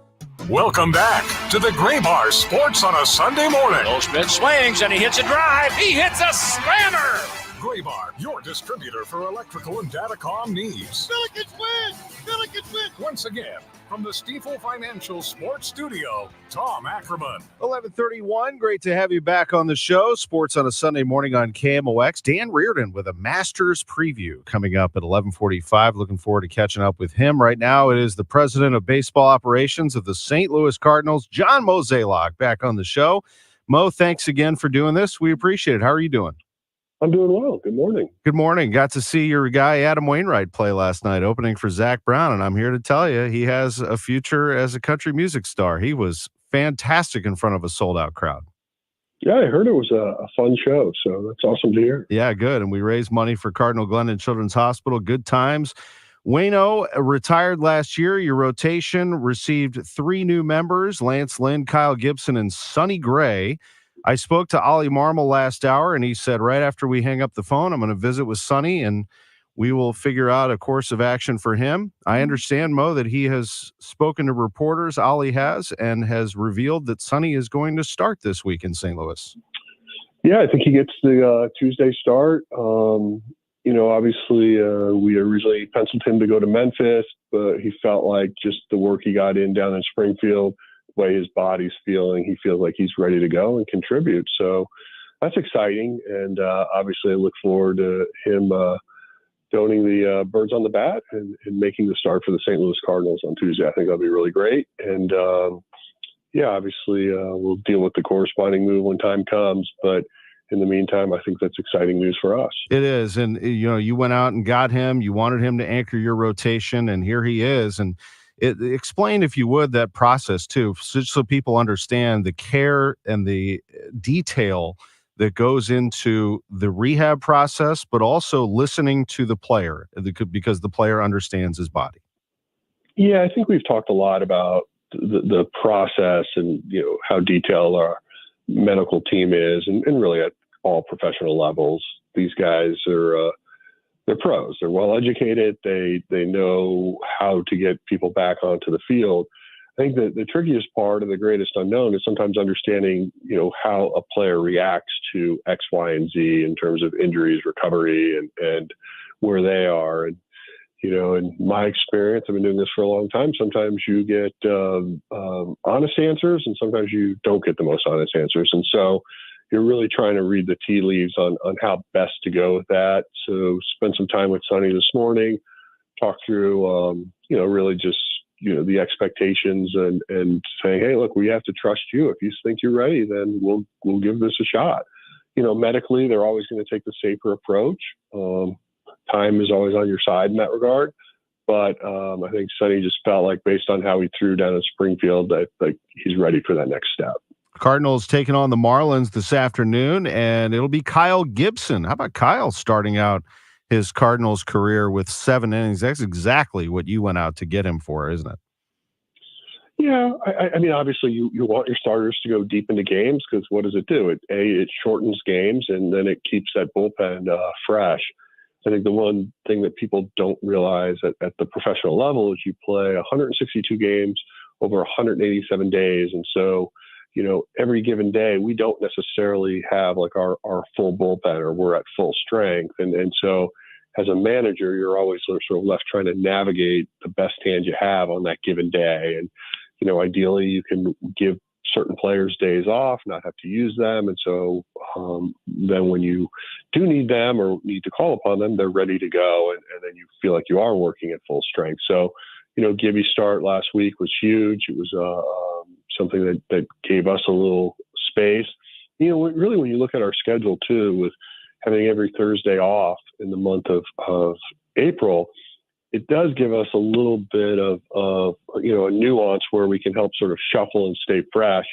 Welcome back to the Gray Bar Sports on a Sunday morning. Goldschmidt swings and he hits a drive. He hits a slammer. Gray Bar, your distributor for electrical and datacom needs. Billikens win! Billikens win! Once again, from the Stifel Financial Sports Studio, Tom Ackerman. 11:31. Great to have you back on the show. Sports on a Sunday morning on KMOX. Dan Reardon with a Masters preview coming up at 11:45. Looking forward to catching up with him. Right now, it is the president of baseball operations of the St. Louis Cardinals, John Mozeliak, back on the show. Mo, thanks again for doing this. We appreciate it. How are you doing? I'm doing well. Good morning. Good morning. Got to see your guy, Adam Wainwright, play last night, opening for Zach Brown. And I'm here to tell you, he has a future as a country music star. He was fantastic in front of a sold-out crowd. Yeah, I heard it was a fun show, so that's awesome to hear. Yeah, good. And we raised money for Cardinal Glennon Children's Hospital. Good times. Wayno retired last year. Your rotation received 3 new members, Lance Lynn, Kyle Gibson, and Sonny Gray. I spoke to Ollie Marmol last hour, and he said right after we hang up the phone, I'm going to visit with Sonny, and we will figure out a course of action for him. I understand, Mo, that he has spoken to reporters, Ollie has, and has revealed that Sonny is going to start this week in St. Louis. Yeah, I think he gets the Tuesday start. Obviously, we originally penciled him to go to Memphis, but he felt like just the work he got in down in Springfield, way his body's feeling, he feels like he's ready to go and contribute. So that's exciting. And obviously I look forward to him donating the birds on the bat and making the start for the St. Louis Cardinals on Tuesday. I think that'll be really great. And obviously we'll deal with the corresponding move when time comes. But in the meantime, I think that's exciting news for us. It is. And, you went out and got him. You wanted him to anchor your rotation, and here he is. And explain, if you would, that process too, so people understand the care and the detail that goes into the rehab process, but also listening to the player because the player understands his body. Yeah, I think we've talked a lot about the process and how detailed our medical team is, and really at all professional levels. These guys are they're pros. They're well educated. They know how to get people back onto the field. I think that the trickiest part of the greatest unknown is sometimes understanding, how a player reacts to X, Y, and Z in terms of injuries, recovery, and where they are. And, in my experience, I've been doing this for a long time. Sometimes you get honest answers, and sometimes you don't get the most honest answers. And so you're really trying to read the tea leaves on how best to go with that. So spend some time with Sonny this morning, talk through, really just, the expectations and saying, hey, look, we have to trust you. If you think you're ready, then we'll give this a shot. Medically, they're always going to take the safer approach. Time is always on your side in that regard. But I think Sonny just felt like, based on how he threw down in Springfield, that he's ready for that next step. Cardinals taking on the Marlins this afternoon, and it'll be Kyle Gibson. How about Kyle starting out his Cardinals career with 7 innings? That's exactly what you went out to get him for, isn't it? Yeah, I mean, obviously you want your starters to go deep into games, because what does it do? It shortens games, and then it keeps that bullpen fresh. I think the one thing that people don't realize at the professional level is you play 162 games over 187 days. And so, every given day, we don't necessarily have like our full bullpen or we're at full strength. And so as a manager, you're always sort of left trying to navigate the best hand you have on that given day. And, ideally you can give certain players days off, not have to use them. And so then when you do need them or need to call upon them, they're ready to go. And then you feel like you are working at full strength. So, Gibby's start last week was huge. It was something that gave us a little space. Really, when you look at our schedule too, with having every Thursday off in the month of April, it does give us a little bit of a nuance where we can help sort of shuffle and stay fresh,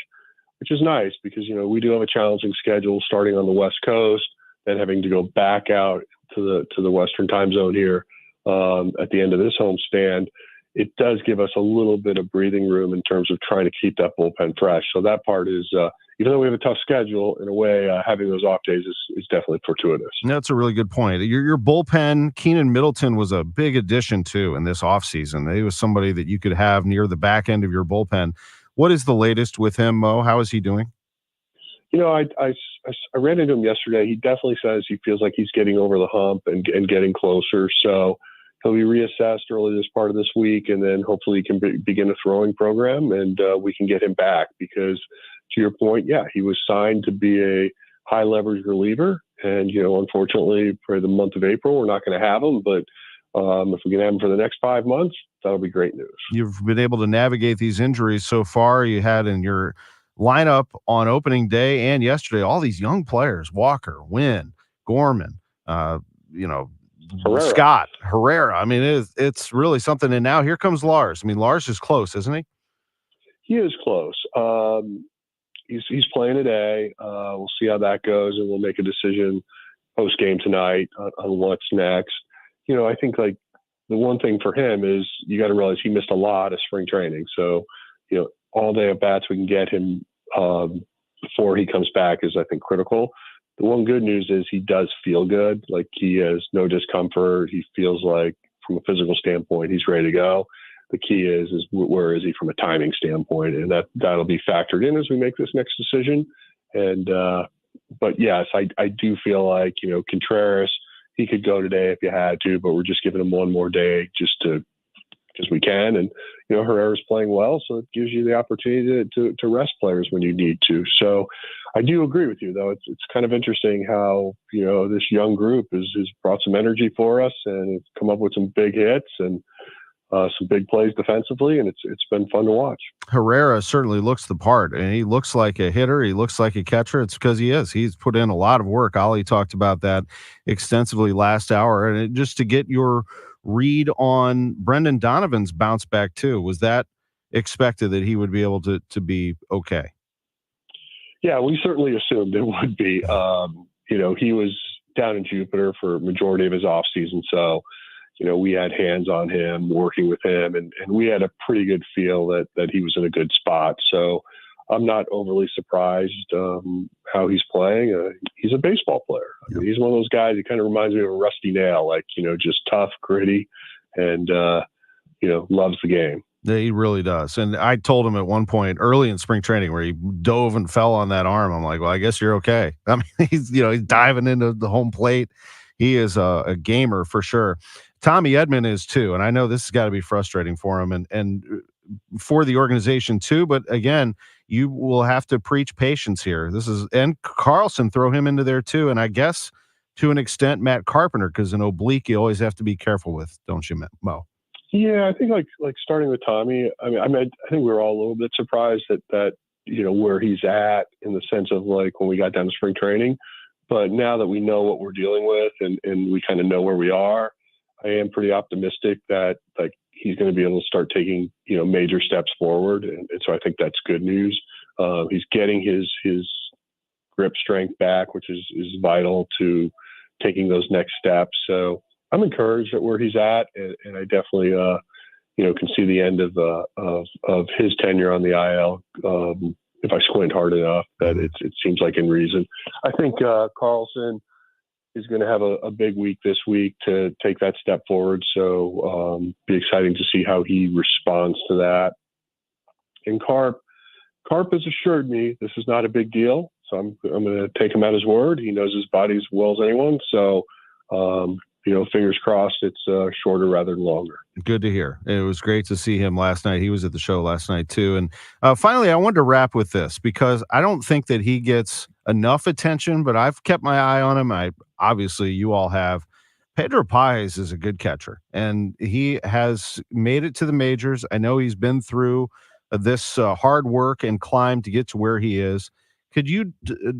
which is nice because, we do have a challenging schedule starting on the West Coast, then having to go back out to the Western time zone here at the end of this homestand. It does give us a little bit of breathing room in terms of trying to keep that bullpen fresh. So that part is, even though we have a tough schedule, in a way, having those off days is definitely fortuitous. That's a really good point. Your bullpen, Keenan Middleton was a big addition too in this offseason. He was somebody that you could have near the back end of your bullpen. What is the latest with him, Mo? How is he doing? I ran into him yesterday. He definitely says he feels like he's getting over the hump and getting closer. So he'll be reassessed early this part of this week, and then hopefully he can begin a throwing program, and we can get him back because, to your point, he was signed to be a high leverage reliever. And, unfortunately for the month of April, we're not going to have him. But if we can have him for the next 5 months, that'll be great news. You've been able to navigate these injuries so far. You had in your lineup on opening day and yesterday all these young players: Walker, Wynn, Gorman, Herrera. Scott, Herrera. I mean, it's really something. And now here comes Lars. I mean, Lars is close, isn't he? He is close. He's playing today. We'll see how that goes, and we'll make a decision post game tonight on what's next. I think like the one thing for him is you got to realize he missed a lot of spring training. So, all day at bats we can get him before he comes back is, I think, critical. The one good news is he does feel good. Like he has no discomfort. He feels like from a physical standpoint, he's ready to go. The key is where is he from a timing standpoint? And that'll be factored in as we make this next decision. And, but yes, I do feel like, Contreras, he could go today if you had to, but we're just giving him one more day because we can. And, Herrera's playing well, so it gives you the opportunity to rest players when you need to. So I do agree with you, though. It's kind of interesting how, this young group has brought some energy for us and it's come up with some big hits and some big plays defensively, and it's been fun to watch. Herrera certainly looks the part, and he looks like a hitter. He looks like a catcher. It's because he is. He's put in a lot of work. Ollie talked about that extensively last hour. And just to get your read on Brendan Donovan's bounce back too, was that expected that he would be able to be okay? Yeah, we certainly assumed it would be. He was down in Jupiter for a majority of his offseason, so we had hands on him, working with him, and we had a pretty good feel that he was in a good spot. So I'm not overly surprised how he's playing. He's a baseball player. I mean, he's one of those guys. He kind of reminds me of a Rusty Nail, like, just tough, gritty, and, loves the game. He really does. And I told him at one point early in spring training where he dove and fell on that arm. I'm like, well, I guess you're okay. I mean, he's diving into the home plate. He is a gamer for sure. Tommy Edman is too. And I know this has got to be frustrating for him and for the organization too. But again, you will have to preach patience here. And Carlson, throw him into there too. And I guess to an extent, Matt Carpenter, because an oblique you always have to be careful with, don't you, Mo? Yeah, I think like starting with Tommy, I think we were all a little bit surprised that where he's at in the sense of like when we got down to spring training. But now that we know what we're dealing with and we kind of know where we are, I am pretty optimistic that like he's going to be able to start taking, major steps forward. And so I think that's good news. He's getting his grip strength back, which is vital to taking those next steps. So I'm encouraged at where he's at, and I definitely, can see the end of his tenure on the IL. If I squint hard enough, that it seems like in reason. I think Carlson is going to have a big week this week to take that step forward. So be exciting to see how he responds to that. And Carp, Carp has assured me this is not a big deal, so I'm going to take him at his word. He knows his body as well as anyone, so fingers crossed it's shorter rather than longer. Good to hear. It was great to see him last night. He was at the show last night too. And finally, I wanted to wrap with this because I don't think that he gets enough attention, but I've kept my eye on him. Obviously you all have. Pedro Páez is a good catcher, and he has made it to the majors. I know he's been through this hard work and climb to get to where he is. Could you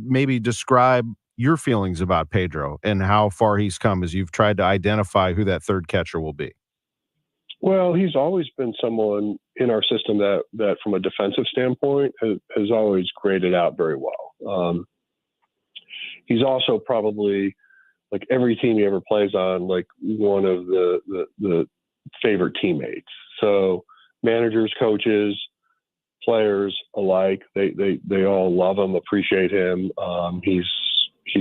maybe describe your feelings about Pedro and how far he's come as you've tried to identify who that third catcher will be? Well, he's always been someone in our system that from a defensive standpoint has always graded out very well. He's also probably, like every team he ever plays on, like one of the favorite teammates. So managers, coaches, players alike, they all love him, appreciate him. He's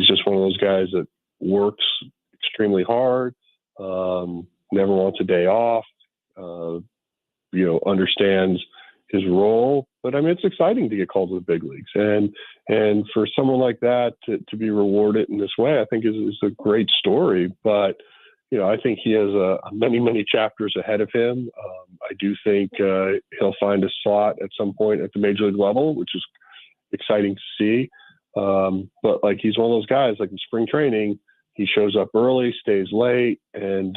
just one of those guys that works extremely hard, never wants a day off, understands his role. But I mean, it's exciting to get called to the big leagues, and for someone like that to be rewarded in this way, I think is a great story. But I think he has many chapters ahead of him. I do think he'll find a slot at some point at the major league level, which is exciting to see. But like, he's one of those guys, like in spring training, he shows up early, stays late, and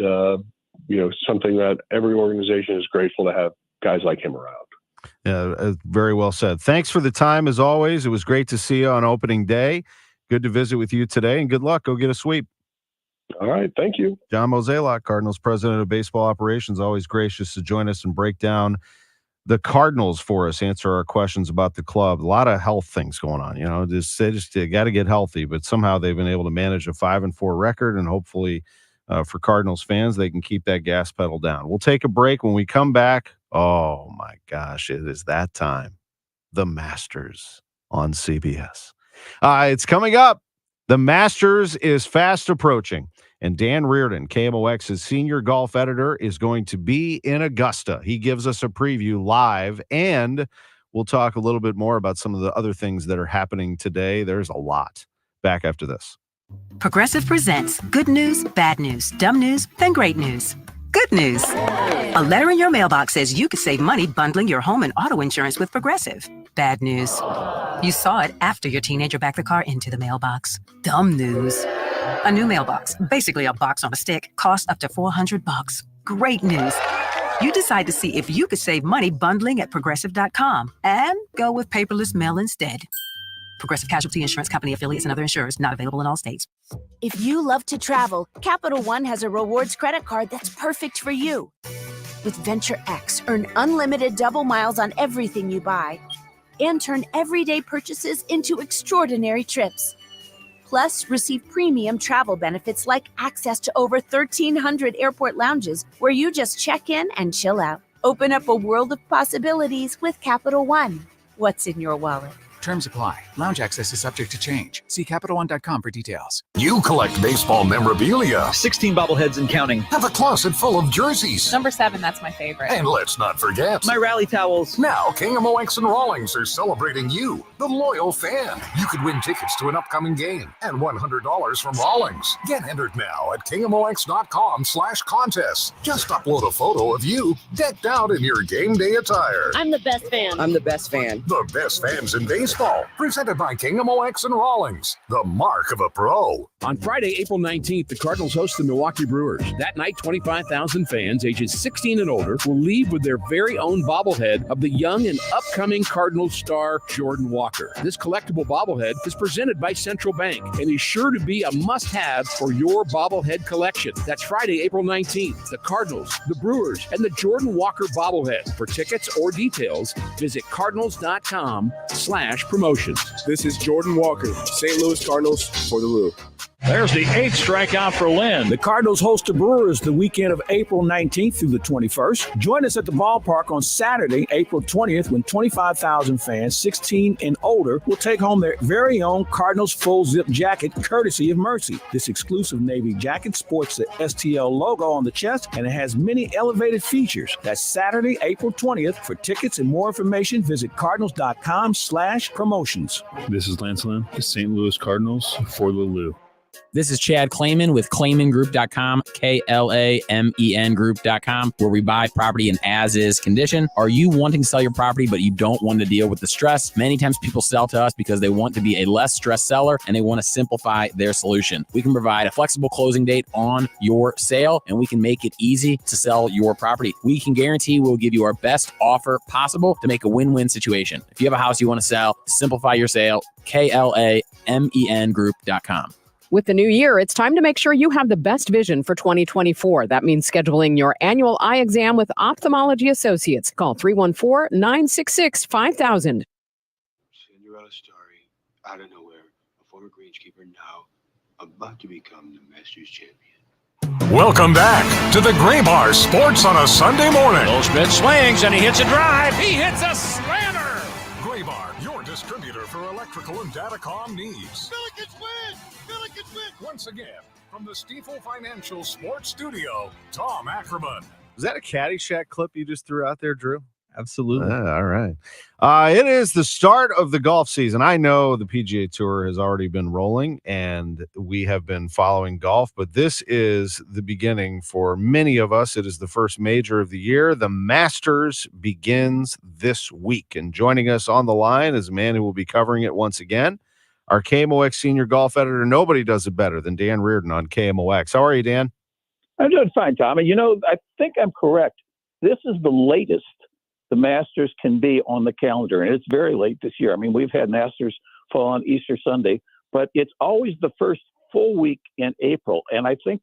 something that every organization is grateful to have guys like him around. Yeah, very well said. Thanks for the time as always. It was great to see you on opening day. Good to visit with you today, and good luck. Go get a sweep. All right. Thank you. John Mozeliak, Cardinals president of baseball operations, always gracious to join us and break down the Cardinals for us, answer our questions about the club. A lot of health things going on. They just got to get healthy, but somehow they've been able to manage a 5-4 record, and hopefully for Cardinals fans, they can keep that gas pedal down. We'll take a break. When we come back, oh my gosh, it is that time. The Masters on CBS. It's coming up. The Masters is fast approaching, and Dan Reardon, KMOX's senior golf editor, is going to be in Augusta. He gives us a preview live, and we'll talk a little bit more about some of the other things that are happening today. There's a lot. Back after this. Progressive presents good news, bad news, dumb news, then great news. Good news. A letter in your mailbox says you could save money bundling your home and auto insurance with Progressive. Bad news. You saw it after your teenager backed the car into the mailbox. Dumb news. A new mailbox, basically a box on a stick, costs up to $400. Great news. You decide to see if you could save money bundling at Progressive.com and go with paperless mail instead. Progressive Casualty Insurance Company, affiliates, and other insurers not available in all states. If you love to travel, Capital One has a rewards credit card that's perfect for you. With Venture X, earn unlimited double miles on everything you buy and turn everyday purchases into extraordinary trips. Plus, receive premium travel benefits like access to over 1,300 airport lounges where you just check in and chill out. Open up a world of possibilities with Capital One. What's in your wallet? Terms apply. Lounge access is subject to change. See CapitalOne.com for details. You collect baseball memorabilia. 16 bobbleheads and counting. Have a closet full of jerseys. Number 7, that's my favorite. And let's not forget my rally towels. Now, KMOX and Rawlings are celebrating you, the loyal fan. You could win tickets to an upcoming game and $100 from Rawlings. Get entered now at KMOX.com/contest. Just upload a photo of you decked out in your game day attire. I'm the best fan. I'm the best fan. The best fans in baseball. Presented by KMOX and Rawlings, the mark of a pro. On Friday, April 19th, the Cardinals host the Milwaukee Brewers. That night, 25,000 fans ages 16 and older will leave with their very own bobblehead of the young and upcoming Cardinals star, Jordan Walker. This collectible bobblehead is presented by Central Bank and is sure to be a must-have for your bobblehead collection. That's Friday, April 19th. The Cardinals, the Brewers, and the Jordan Walker bobblehead. For tickets or details, visit cardinals.com/promotions. This is Jordan Walker, St. Louis Cardinals for the Lou. There's the 8th strikeout for Lynn. The Cardinals host the Brewers the weekend of April 19th through the 21st. Join us at the ballpark on Saturday, April 20th, when 25,000 fans 16 and older will take home their very own Cardinals full zip jacket courtesy of Mercy. This exclusive Navy jacket sports the STL logo on the chest and it has many elevated features. That's Saturday, April 20th. For tickets and more information, visit cardinals.com/promotions. This is Lance Lynn, the St. Louis Cardinals for the Lou. This is Chad Clayman with ClaymanGroup.com, KLAMEN Group.com, where we buy property in as-is condition. Are you wanting to sell your property, but you don't want to deal with the stress? Many times people sell to us because they want to be a less stressed seller and they want to simplify their solution. We can provide a flexible closing date on your sale, and we can make it easy to sell your property. We can guarantee we'll give you our best offer possible to make a win-win situation. If you have a house you want to sell, simplify your sale, KLAMEN Group.com. With the new year, it's time to make sure you have the best vision for 2024. That means scheduling your annual eye exam with Ophthalmology Associates. Call 314-966-5000. Cinderella story, out of nowhere, a former greenskeeper now about to become the Masters champion. Welcome back to the Gray Bar Sports on a Sunday morning. Goldschmidt swings and he hits a drive. He hits a slammer. Gray Bar, your distributor for electrical and datacom needs. Billikens win! Billikens win! Once again, from the Stifel Financial Sports Studio, Tom Ackerman. Was that a Caddyshack clip you just threw out there, Drew? Absolutely. All right. It is the start of the golf season. I know the PGA Tour has already been rolling and we have been following golf, but this is the beginning for many of us. It is the first major of the year. The Masters begins this week, and joining us on the line is a man who will be covering it once again, our KMOX senior golf editor. Nobody does it better than Dan Reardon on KMOX. How are you, Dan? I'm doing fine, Tom. And, I think I'm correct. This is the latest the Masters can be on the calendar, and it's very late this year. I mean, we've had Masters fall on Easter Sunday, but it's always the first full week in April. And I think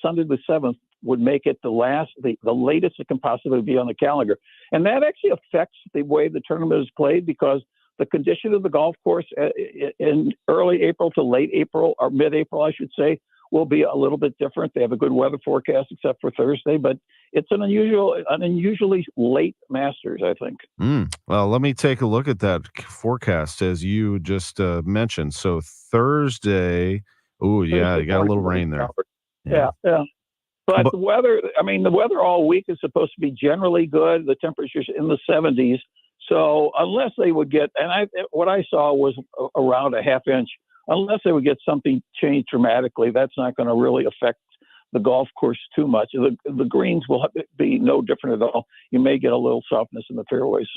Sunday the 7th would make it the latest it can possibly be on the calendar. And that actually affects the way the tournament is played, because the condition of the golf course in early April to late April, or mid-April, I should say, will be a little bit different. They have a good weather forecast except for Thursday, but it's an unusually late Masters, I think. Well, let me take a look at that forecast as you just mentioned. So Thursday, you got a little rain there. Yeah. But the weather all week is supposed to be generally good. The temperature's in the 70s. So unless they would get, what I saw was around a half inch, unless they would get something changed dramatically, that's not going to really affect the golf course too much. The greens will be no different at all. You may get a little softness in the fairways.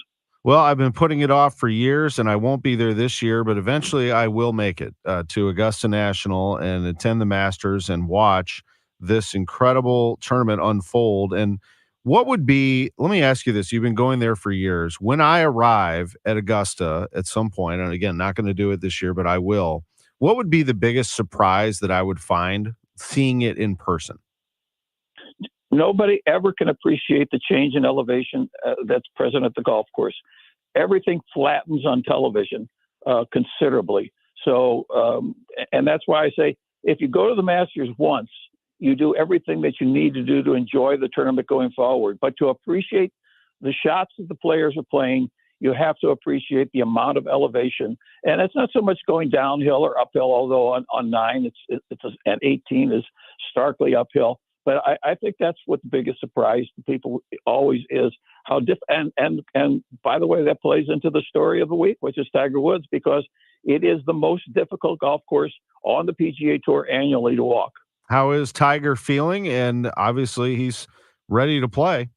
Well, I've been putting it off for years, and I won't be there this year, but eventually I will make it to Augusta National and attend the Masters and watch this incredible tournament unfold. And what would be, let me ask you this, you've been going there for years. When I arrive at Augusta at some point, and again, not going to do it this year, but I will, what would be the biggest surprise that I would find seeing it in person? Nobody ever can appreciate the change in elevation that's present at the golf course. Everything flattens on television considerably. So, and that's why I say, if you go to the Masters once, you do everything that you need to do to enjoy the tournament going forward. But to appreciate the shots that the players are playing, you have to appreciate the amount of elevation. And it's not so much going downhill or uphill, although on 9, and 18 is starkly uphill. But I think that's what the biggest surprise to people always is, how and by the way, that plays into the story of the week, which is Tiger Woods, because it is the most difficult golf course on the PGA Tour annually to walk. How is Tiger feeling? And obviously he's ready to play.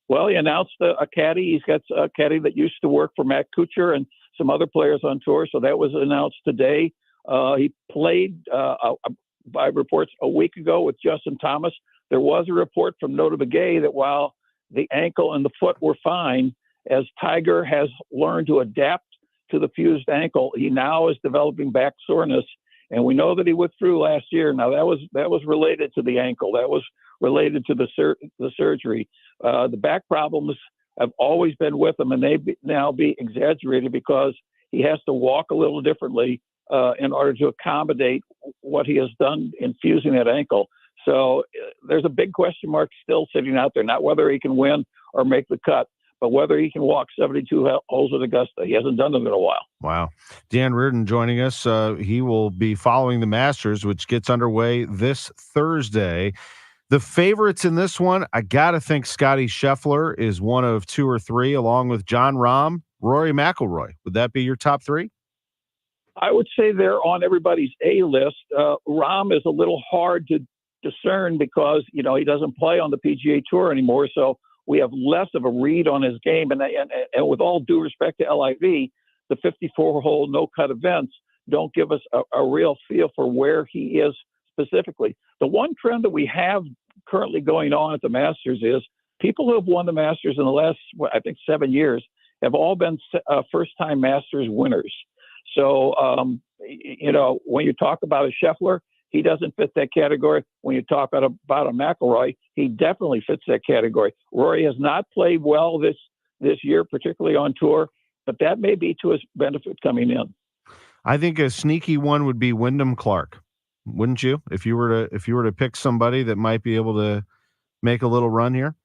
Well, he announced a caddy. He's got a caddy that used to work for Matt Kuchar and some other players on tour. So that was announced today. He played, by reports, a week ago with Justin Thomas. There was a report from Nota Begay that while the ankle and the foot were fine, as Tiger has learned to adapt to the fused ankle, he now is developing back soreness. And we know that he withdrew last year. Now that was related to the ankle. That was related to the surgery. The back problems have always been with him, and they now be exaggerated because he has to walk a little differently in order to accommodate what he has done in fusing that ankle. So there's a big question mark still sitting out there, not whether he can win or make the cut, but whether he can walk 72 holes at Augusta. He hasn't done them in a while. Wow. Dan Reardon joining us. He will be following the Masters, which gets underway this Thursday. The favorites in this one, I got to think Scotty Scheffler is one of 2 or 3, along with Jon Rahm, Rory McIlroy. Would that be your top 3? I would say they're on everybody's A list. Rahm is a little hard to discern because, he doesn't play on the PGA Tour anymore. So we have less of a read on his game. And with all due respect to LIV, the 54-hole no-cut events don't give us a real feel for where he is specifically. The one trend that we have currently going on at the Masters is people who have won the Masters in the last, 7 years have all been first-time Masters winners. So, when you talk about a Scheffler, he doesn't fit that category. When you talk about a McIlroy, he definitely fits that category. Rory has not played well this year, particularly on tour, but that may be to his benefit coming in. I think a sneaky one would be Wyndham Clark, wouldn't you? If you were to pick somebody that might be able to make a little run here.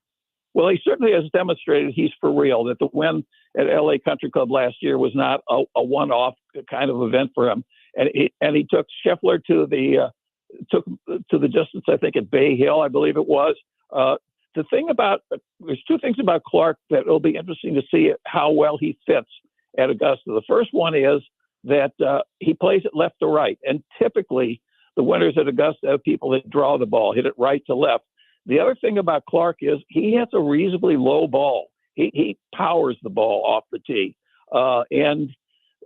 Well, he certainly has demonstrated he's for real. That the win at LA Country Club last year was not a one-off kind of event for him, and he took Scheffler to the distance. I think at Bay Hill, I believe it was. There's 2 things about Clark that will be interesting to see how well he fits at Augusta. The first one is that he plays it left to right, and typically the winners at Augusta have people that draw the ball, hit it right to left. The other thing about Clark is he has a reasonably low ball. He powers the ball off the tee, and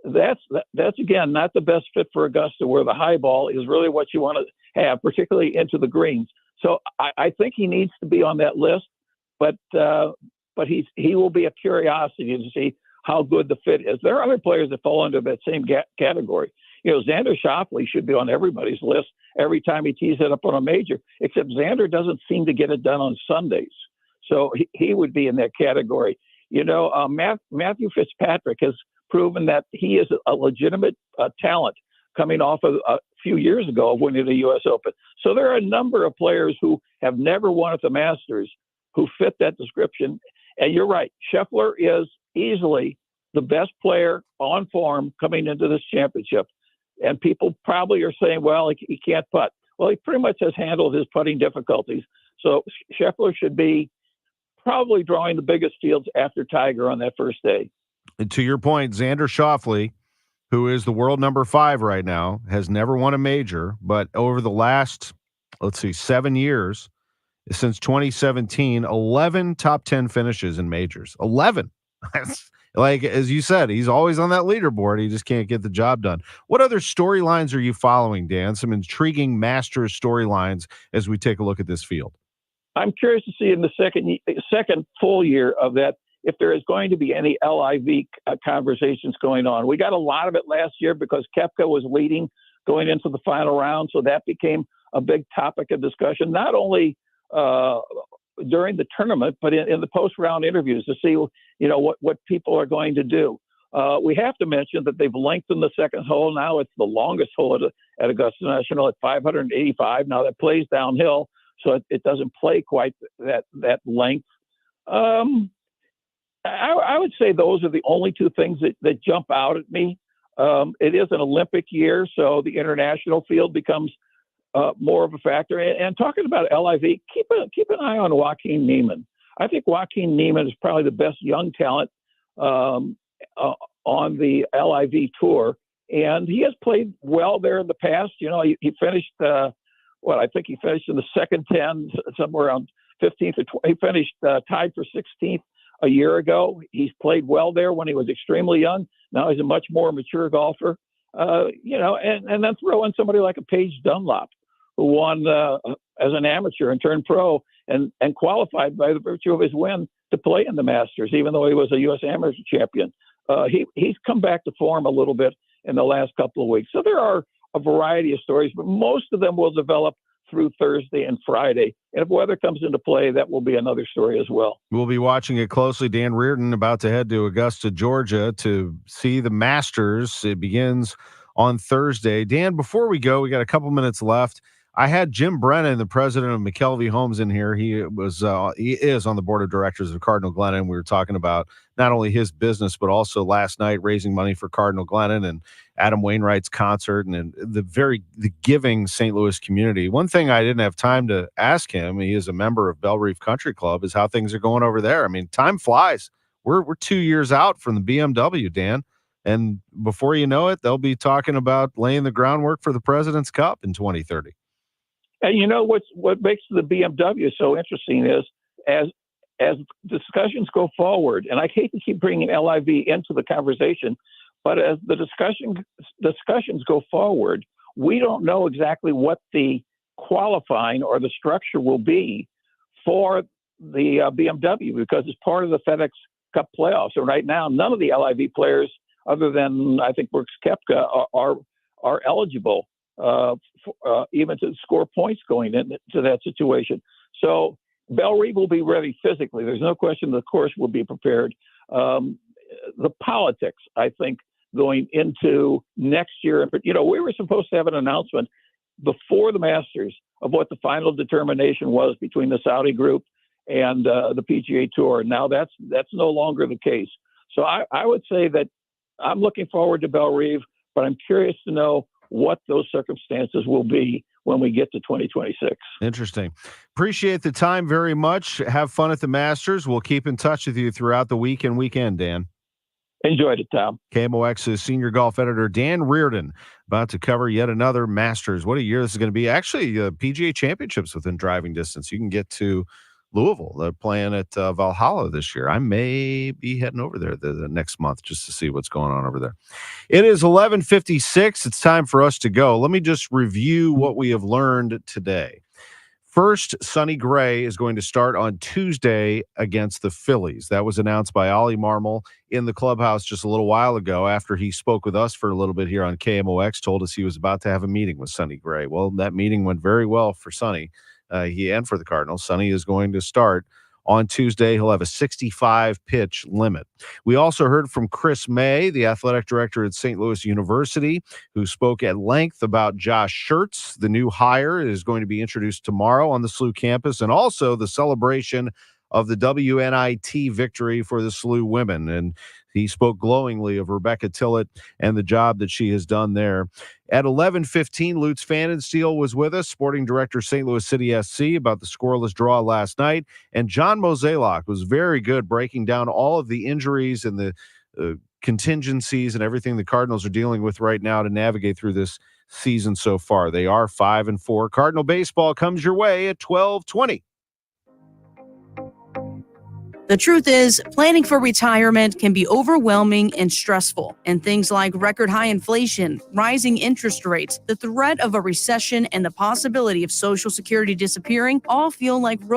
that's again not the best fit for Augusta, where the high ball is really what you want to have, particularly into the greens. So I think he needs to be on that list, but he will be a curiosity to see how good the fit is. There are other players that fall under that same category. Xander Schauffele should be on everybody's list every time he tees it up on a major, except Xander doesn't seem to get it done on Sundays. So he would be in that category. Matthew Fitzpatrick has proven that he is a legitimate talent coming off of a few years ago of winning the U.S. Open. So there are a number of players who have never won at the Masters who fit that description. And you're right, Scheffler is easily the best player on form coming into this championship. And people probably are saying, well, he can't putt. Well, he pretty much has handled his putting difficulties. So Scheffler should be probably drawing the biggest fields after Tiger on that first day. And to your point, Xander Schauffele, who is the world number 5 right now, has never won a major, but over the last, 7 years, since 2017, 11 top 10 finishes in majors. 11. That's like, as you said, he's always on that leaderboard. He just can't get the job done. What other storylines are you following, Dan? Some intriguing Masters storylines as we take a look at this field. I'm curious to see in the second full year of that if there is going to be any LIV conversations going on. We got a lot of it last year because Koepka was leading going into the final round, so that became a big topic of discussion, not only during the tournament, but in the post-round interviews to see, what people are going to do. We have to mention that they've lengthened the second hole. Now it's the longest hole at Augusta National at 585. Now that plays downhill, so it doesn't play quite that length. I would say those are the only 2 things that jump out at me. It is an Olympic year, so the international field becomes more of a factor. And talking about LIV, keep an eye on Joaquin Niemann. I think Joaquin Niemann is probably the best young talent on the LIV tour, and he has played well there in the past. He finished I think he finished in the second 10, somewhere around 15th or 20th. He finished tied for 16th a year ago. He's played well there when he was extremely young. Now he's a much more mature golfer. And then throw in somebody like a Paige Dunlop, who won as an amateur and turned pro and qualified by the virtue of his win to play in the Masters, even though he was a U.S. amateur champion. He's come back to form a little bit in the last couple of weeks. So there are a variety of stories, but most of them will develop through Thursday and Friday. And if weather comes into play, that will be another story as well. We'll be watching it closely. Dan Reardon about to head to Augusta, Georgia to see the Masters. It begins on Thursday. Dan, before we go, we got a couple minutes left. I had Jim Brennan, the president of McKelvey Homes, in here. He is on the board of directors of Cardinal Glennon. We were talking about not only his business, but also last night raising money for Cardinal Glennon and Adam Wainwright's concert and the giving St. Louis community. One thing I didn't have time to ask him, he is a member of Belle Reef Country Club, is how things are going over there. I mean, time flies. We're 2 years out from the BMW, Dan. And before you know it, they'll be talking about laying the groundwork for the President's Cup in 2030. And you know what makes the BMW so interesting is as discussions go forward, and I hate to keep bringing LIV into the conversation, but as the discussions go forward, we don't know exactly what the qualifying or the structure will be for the BMW because it's part of the FedEx Cup playoffs. And right now, none of the LIV players, other than I think Brooks Koepka, are eligible. Even to score points going into that situation. So Belle Reeve will be ready physically. There's no question the course will be prepared. The politics, I think, going into next year, we were supposed to have an announcement before the Masters of what the final determination was between the Saudi group and the PGA Tour. Now that's no longer the case. So I would say that I'm looking forward to Belle Reeve, but I'm curious to know what those circumstances will be when we get to 2026. Interesting. Appreciate the time very much. Have fun at the Masters. We'll keep in touch with you throughout the week and weekend, Dan. Enjoyed it, Tom. KMOX's senior golf editor, Dan Reardon, about to cover yet another Masters. What a year this is going to be. Actually, PGA Championships within driving distance. You can get to Louisville. They're playing at Valhalla this year. I may be heading over there the next month just to see what's going on over there. It is 11:56. It's time for us to go. Let me just review what we have learned today. First, Sonny Gray is going to start on Tuesday against the Phillies. That was announced by Ollie Marmol in the clubhouse just a little while ago after he spoke with us for a little bit here on KMOX, told us he was about to have a meeting with Sonny Gray. Well, that meeting went very well for Sonny. He and for the Cardinals. Sonny is going to start on Tuesday. He'll have a 65-pitch limit. We also heard from Chris May, the athletic director at St. Louis University, who spoke at length about Josh Schertz. The new hire is going to be introduced tomorrow on the SLU campus, and also the celebration of the WNIT victory for the SLU women. And he spoke glowingly of Rebecca Tillett and the job that she has done there. At 11:15, Lutz Pfannenstiel was with us, sporting director, St. Louis City SC, about the scoreless draw last night. And John Mozeliak was very good breaking down all of the injuries and the contingencies and everything the Cardinals are dealing with right now to navigate through this season so far. They are 5-4. Cardinal baseball comes your way at 12:20. The truth is, planning for retirement can be overwhelming and stressful, and things like record high inflation, rising interest rates, the threat of a recession, and the possibility of Social Security disappearing all feel like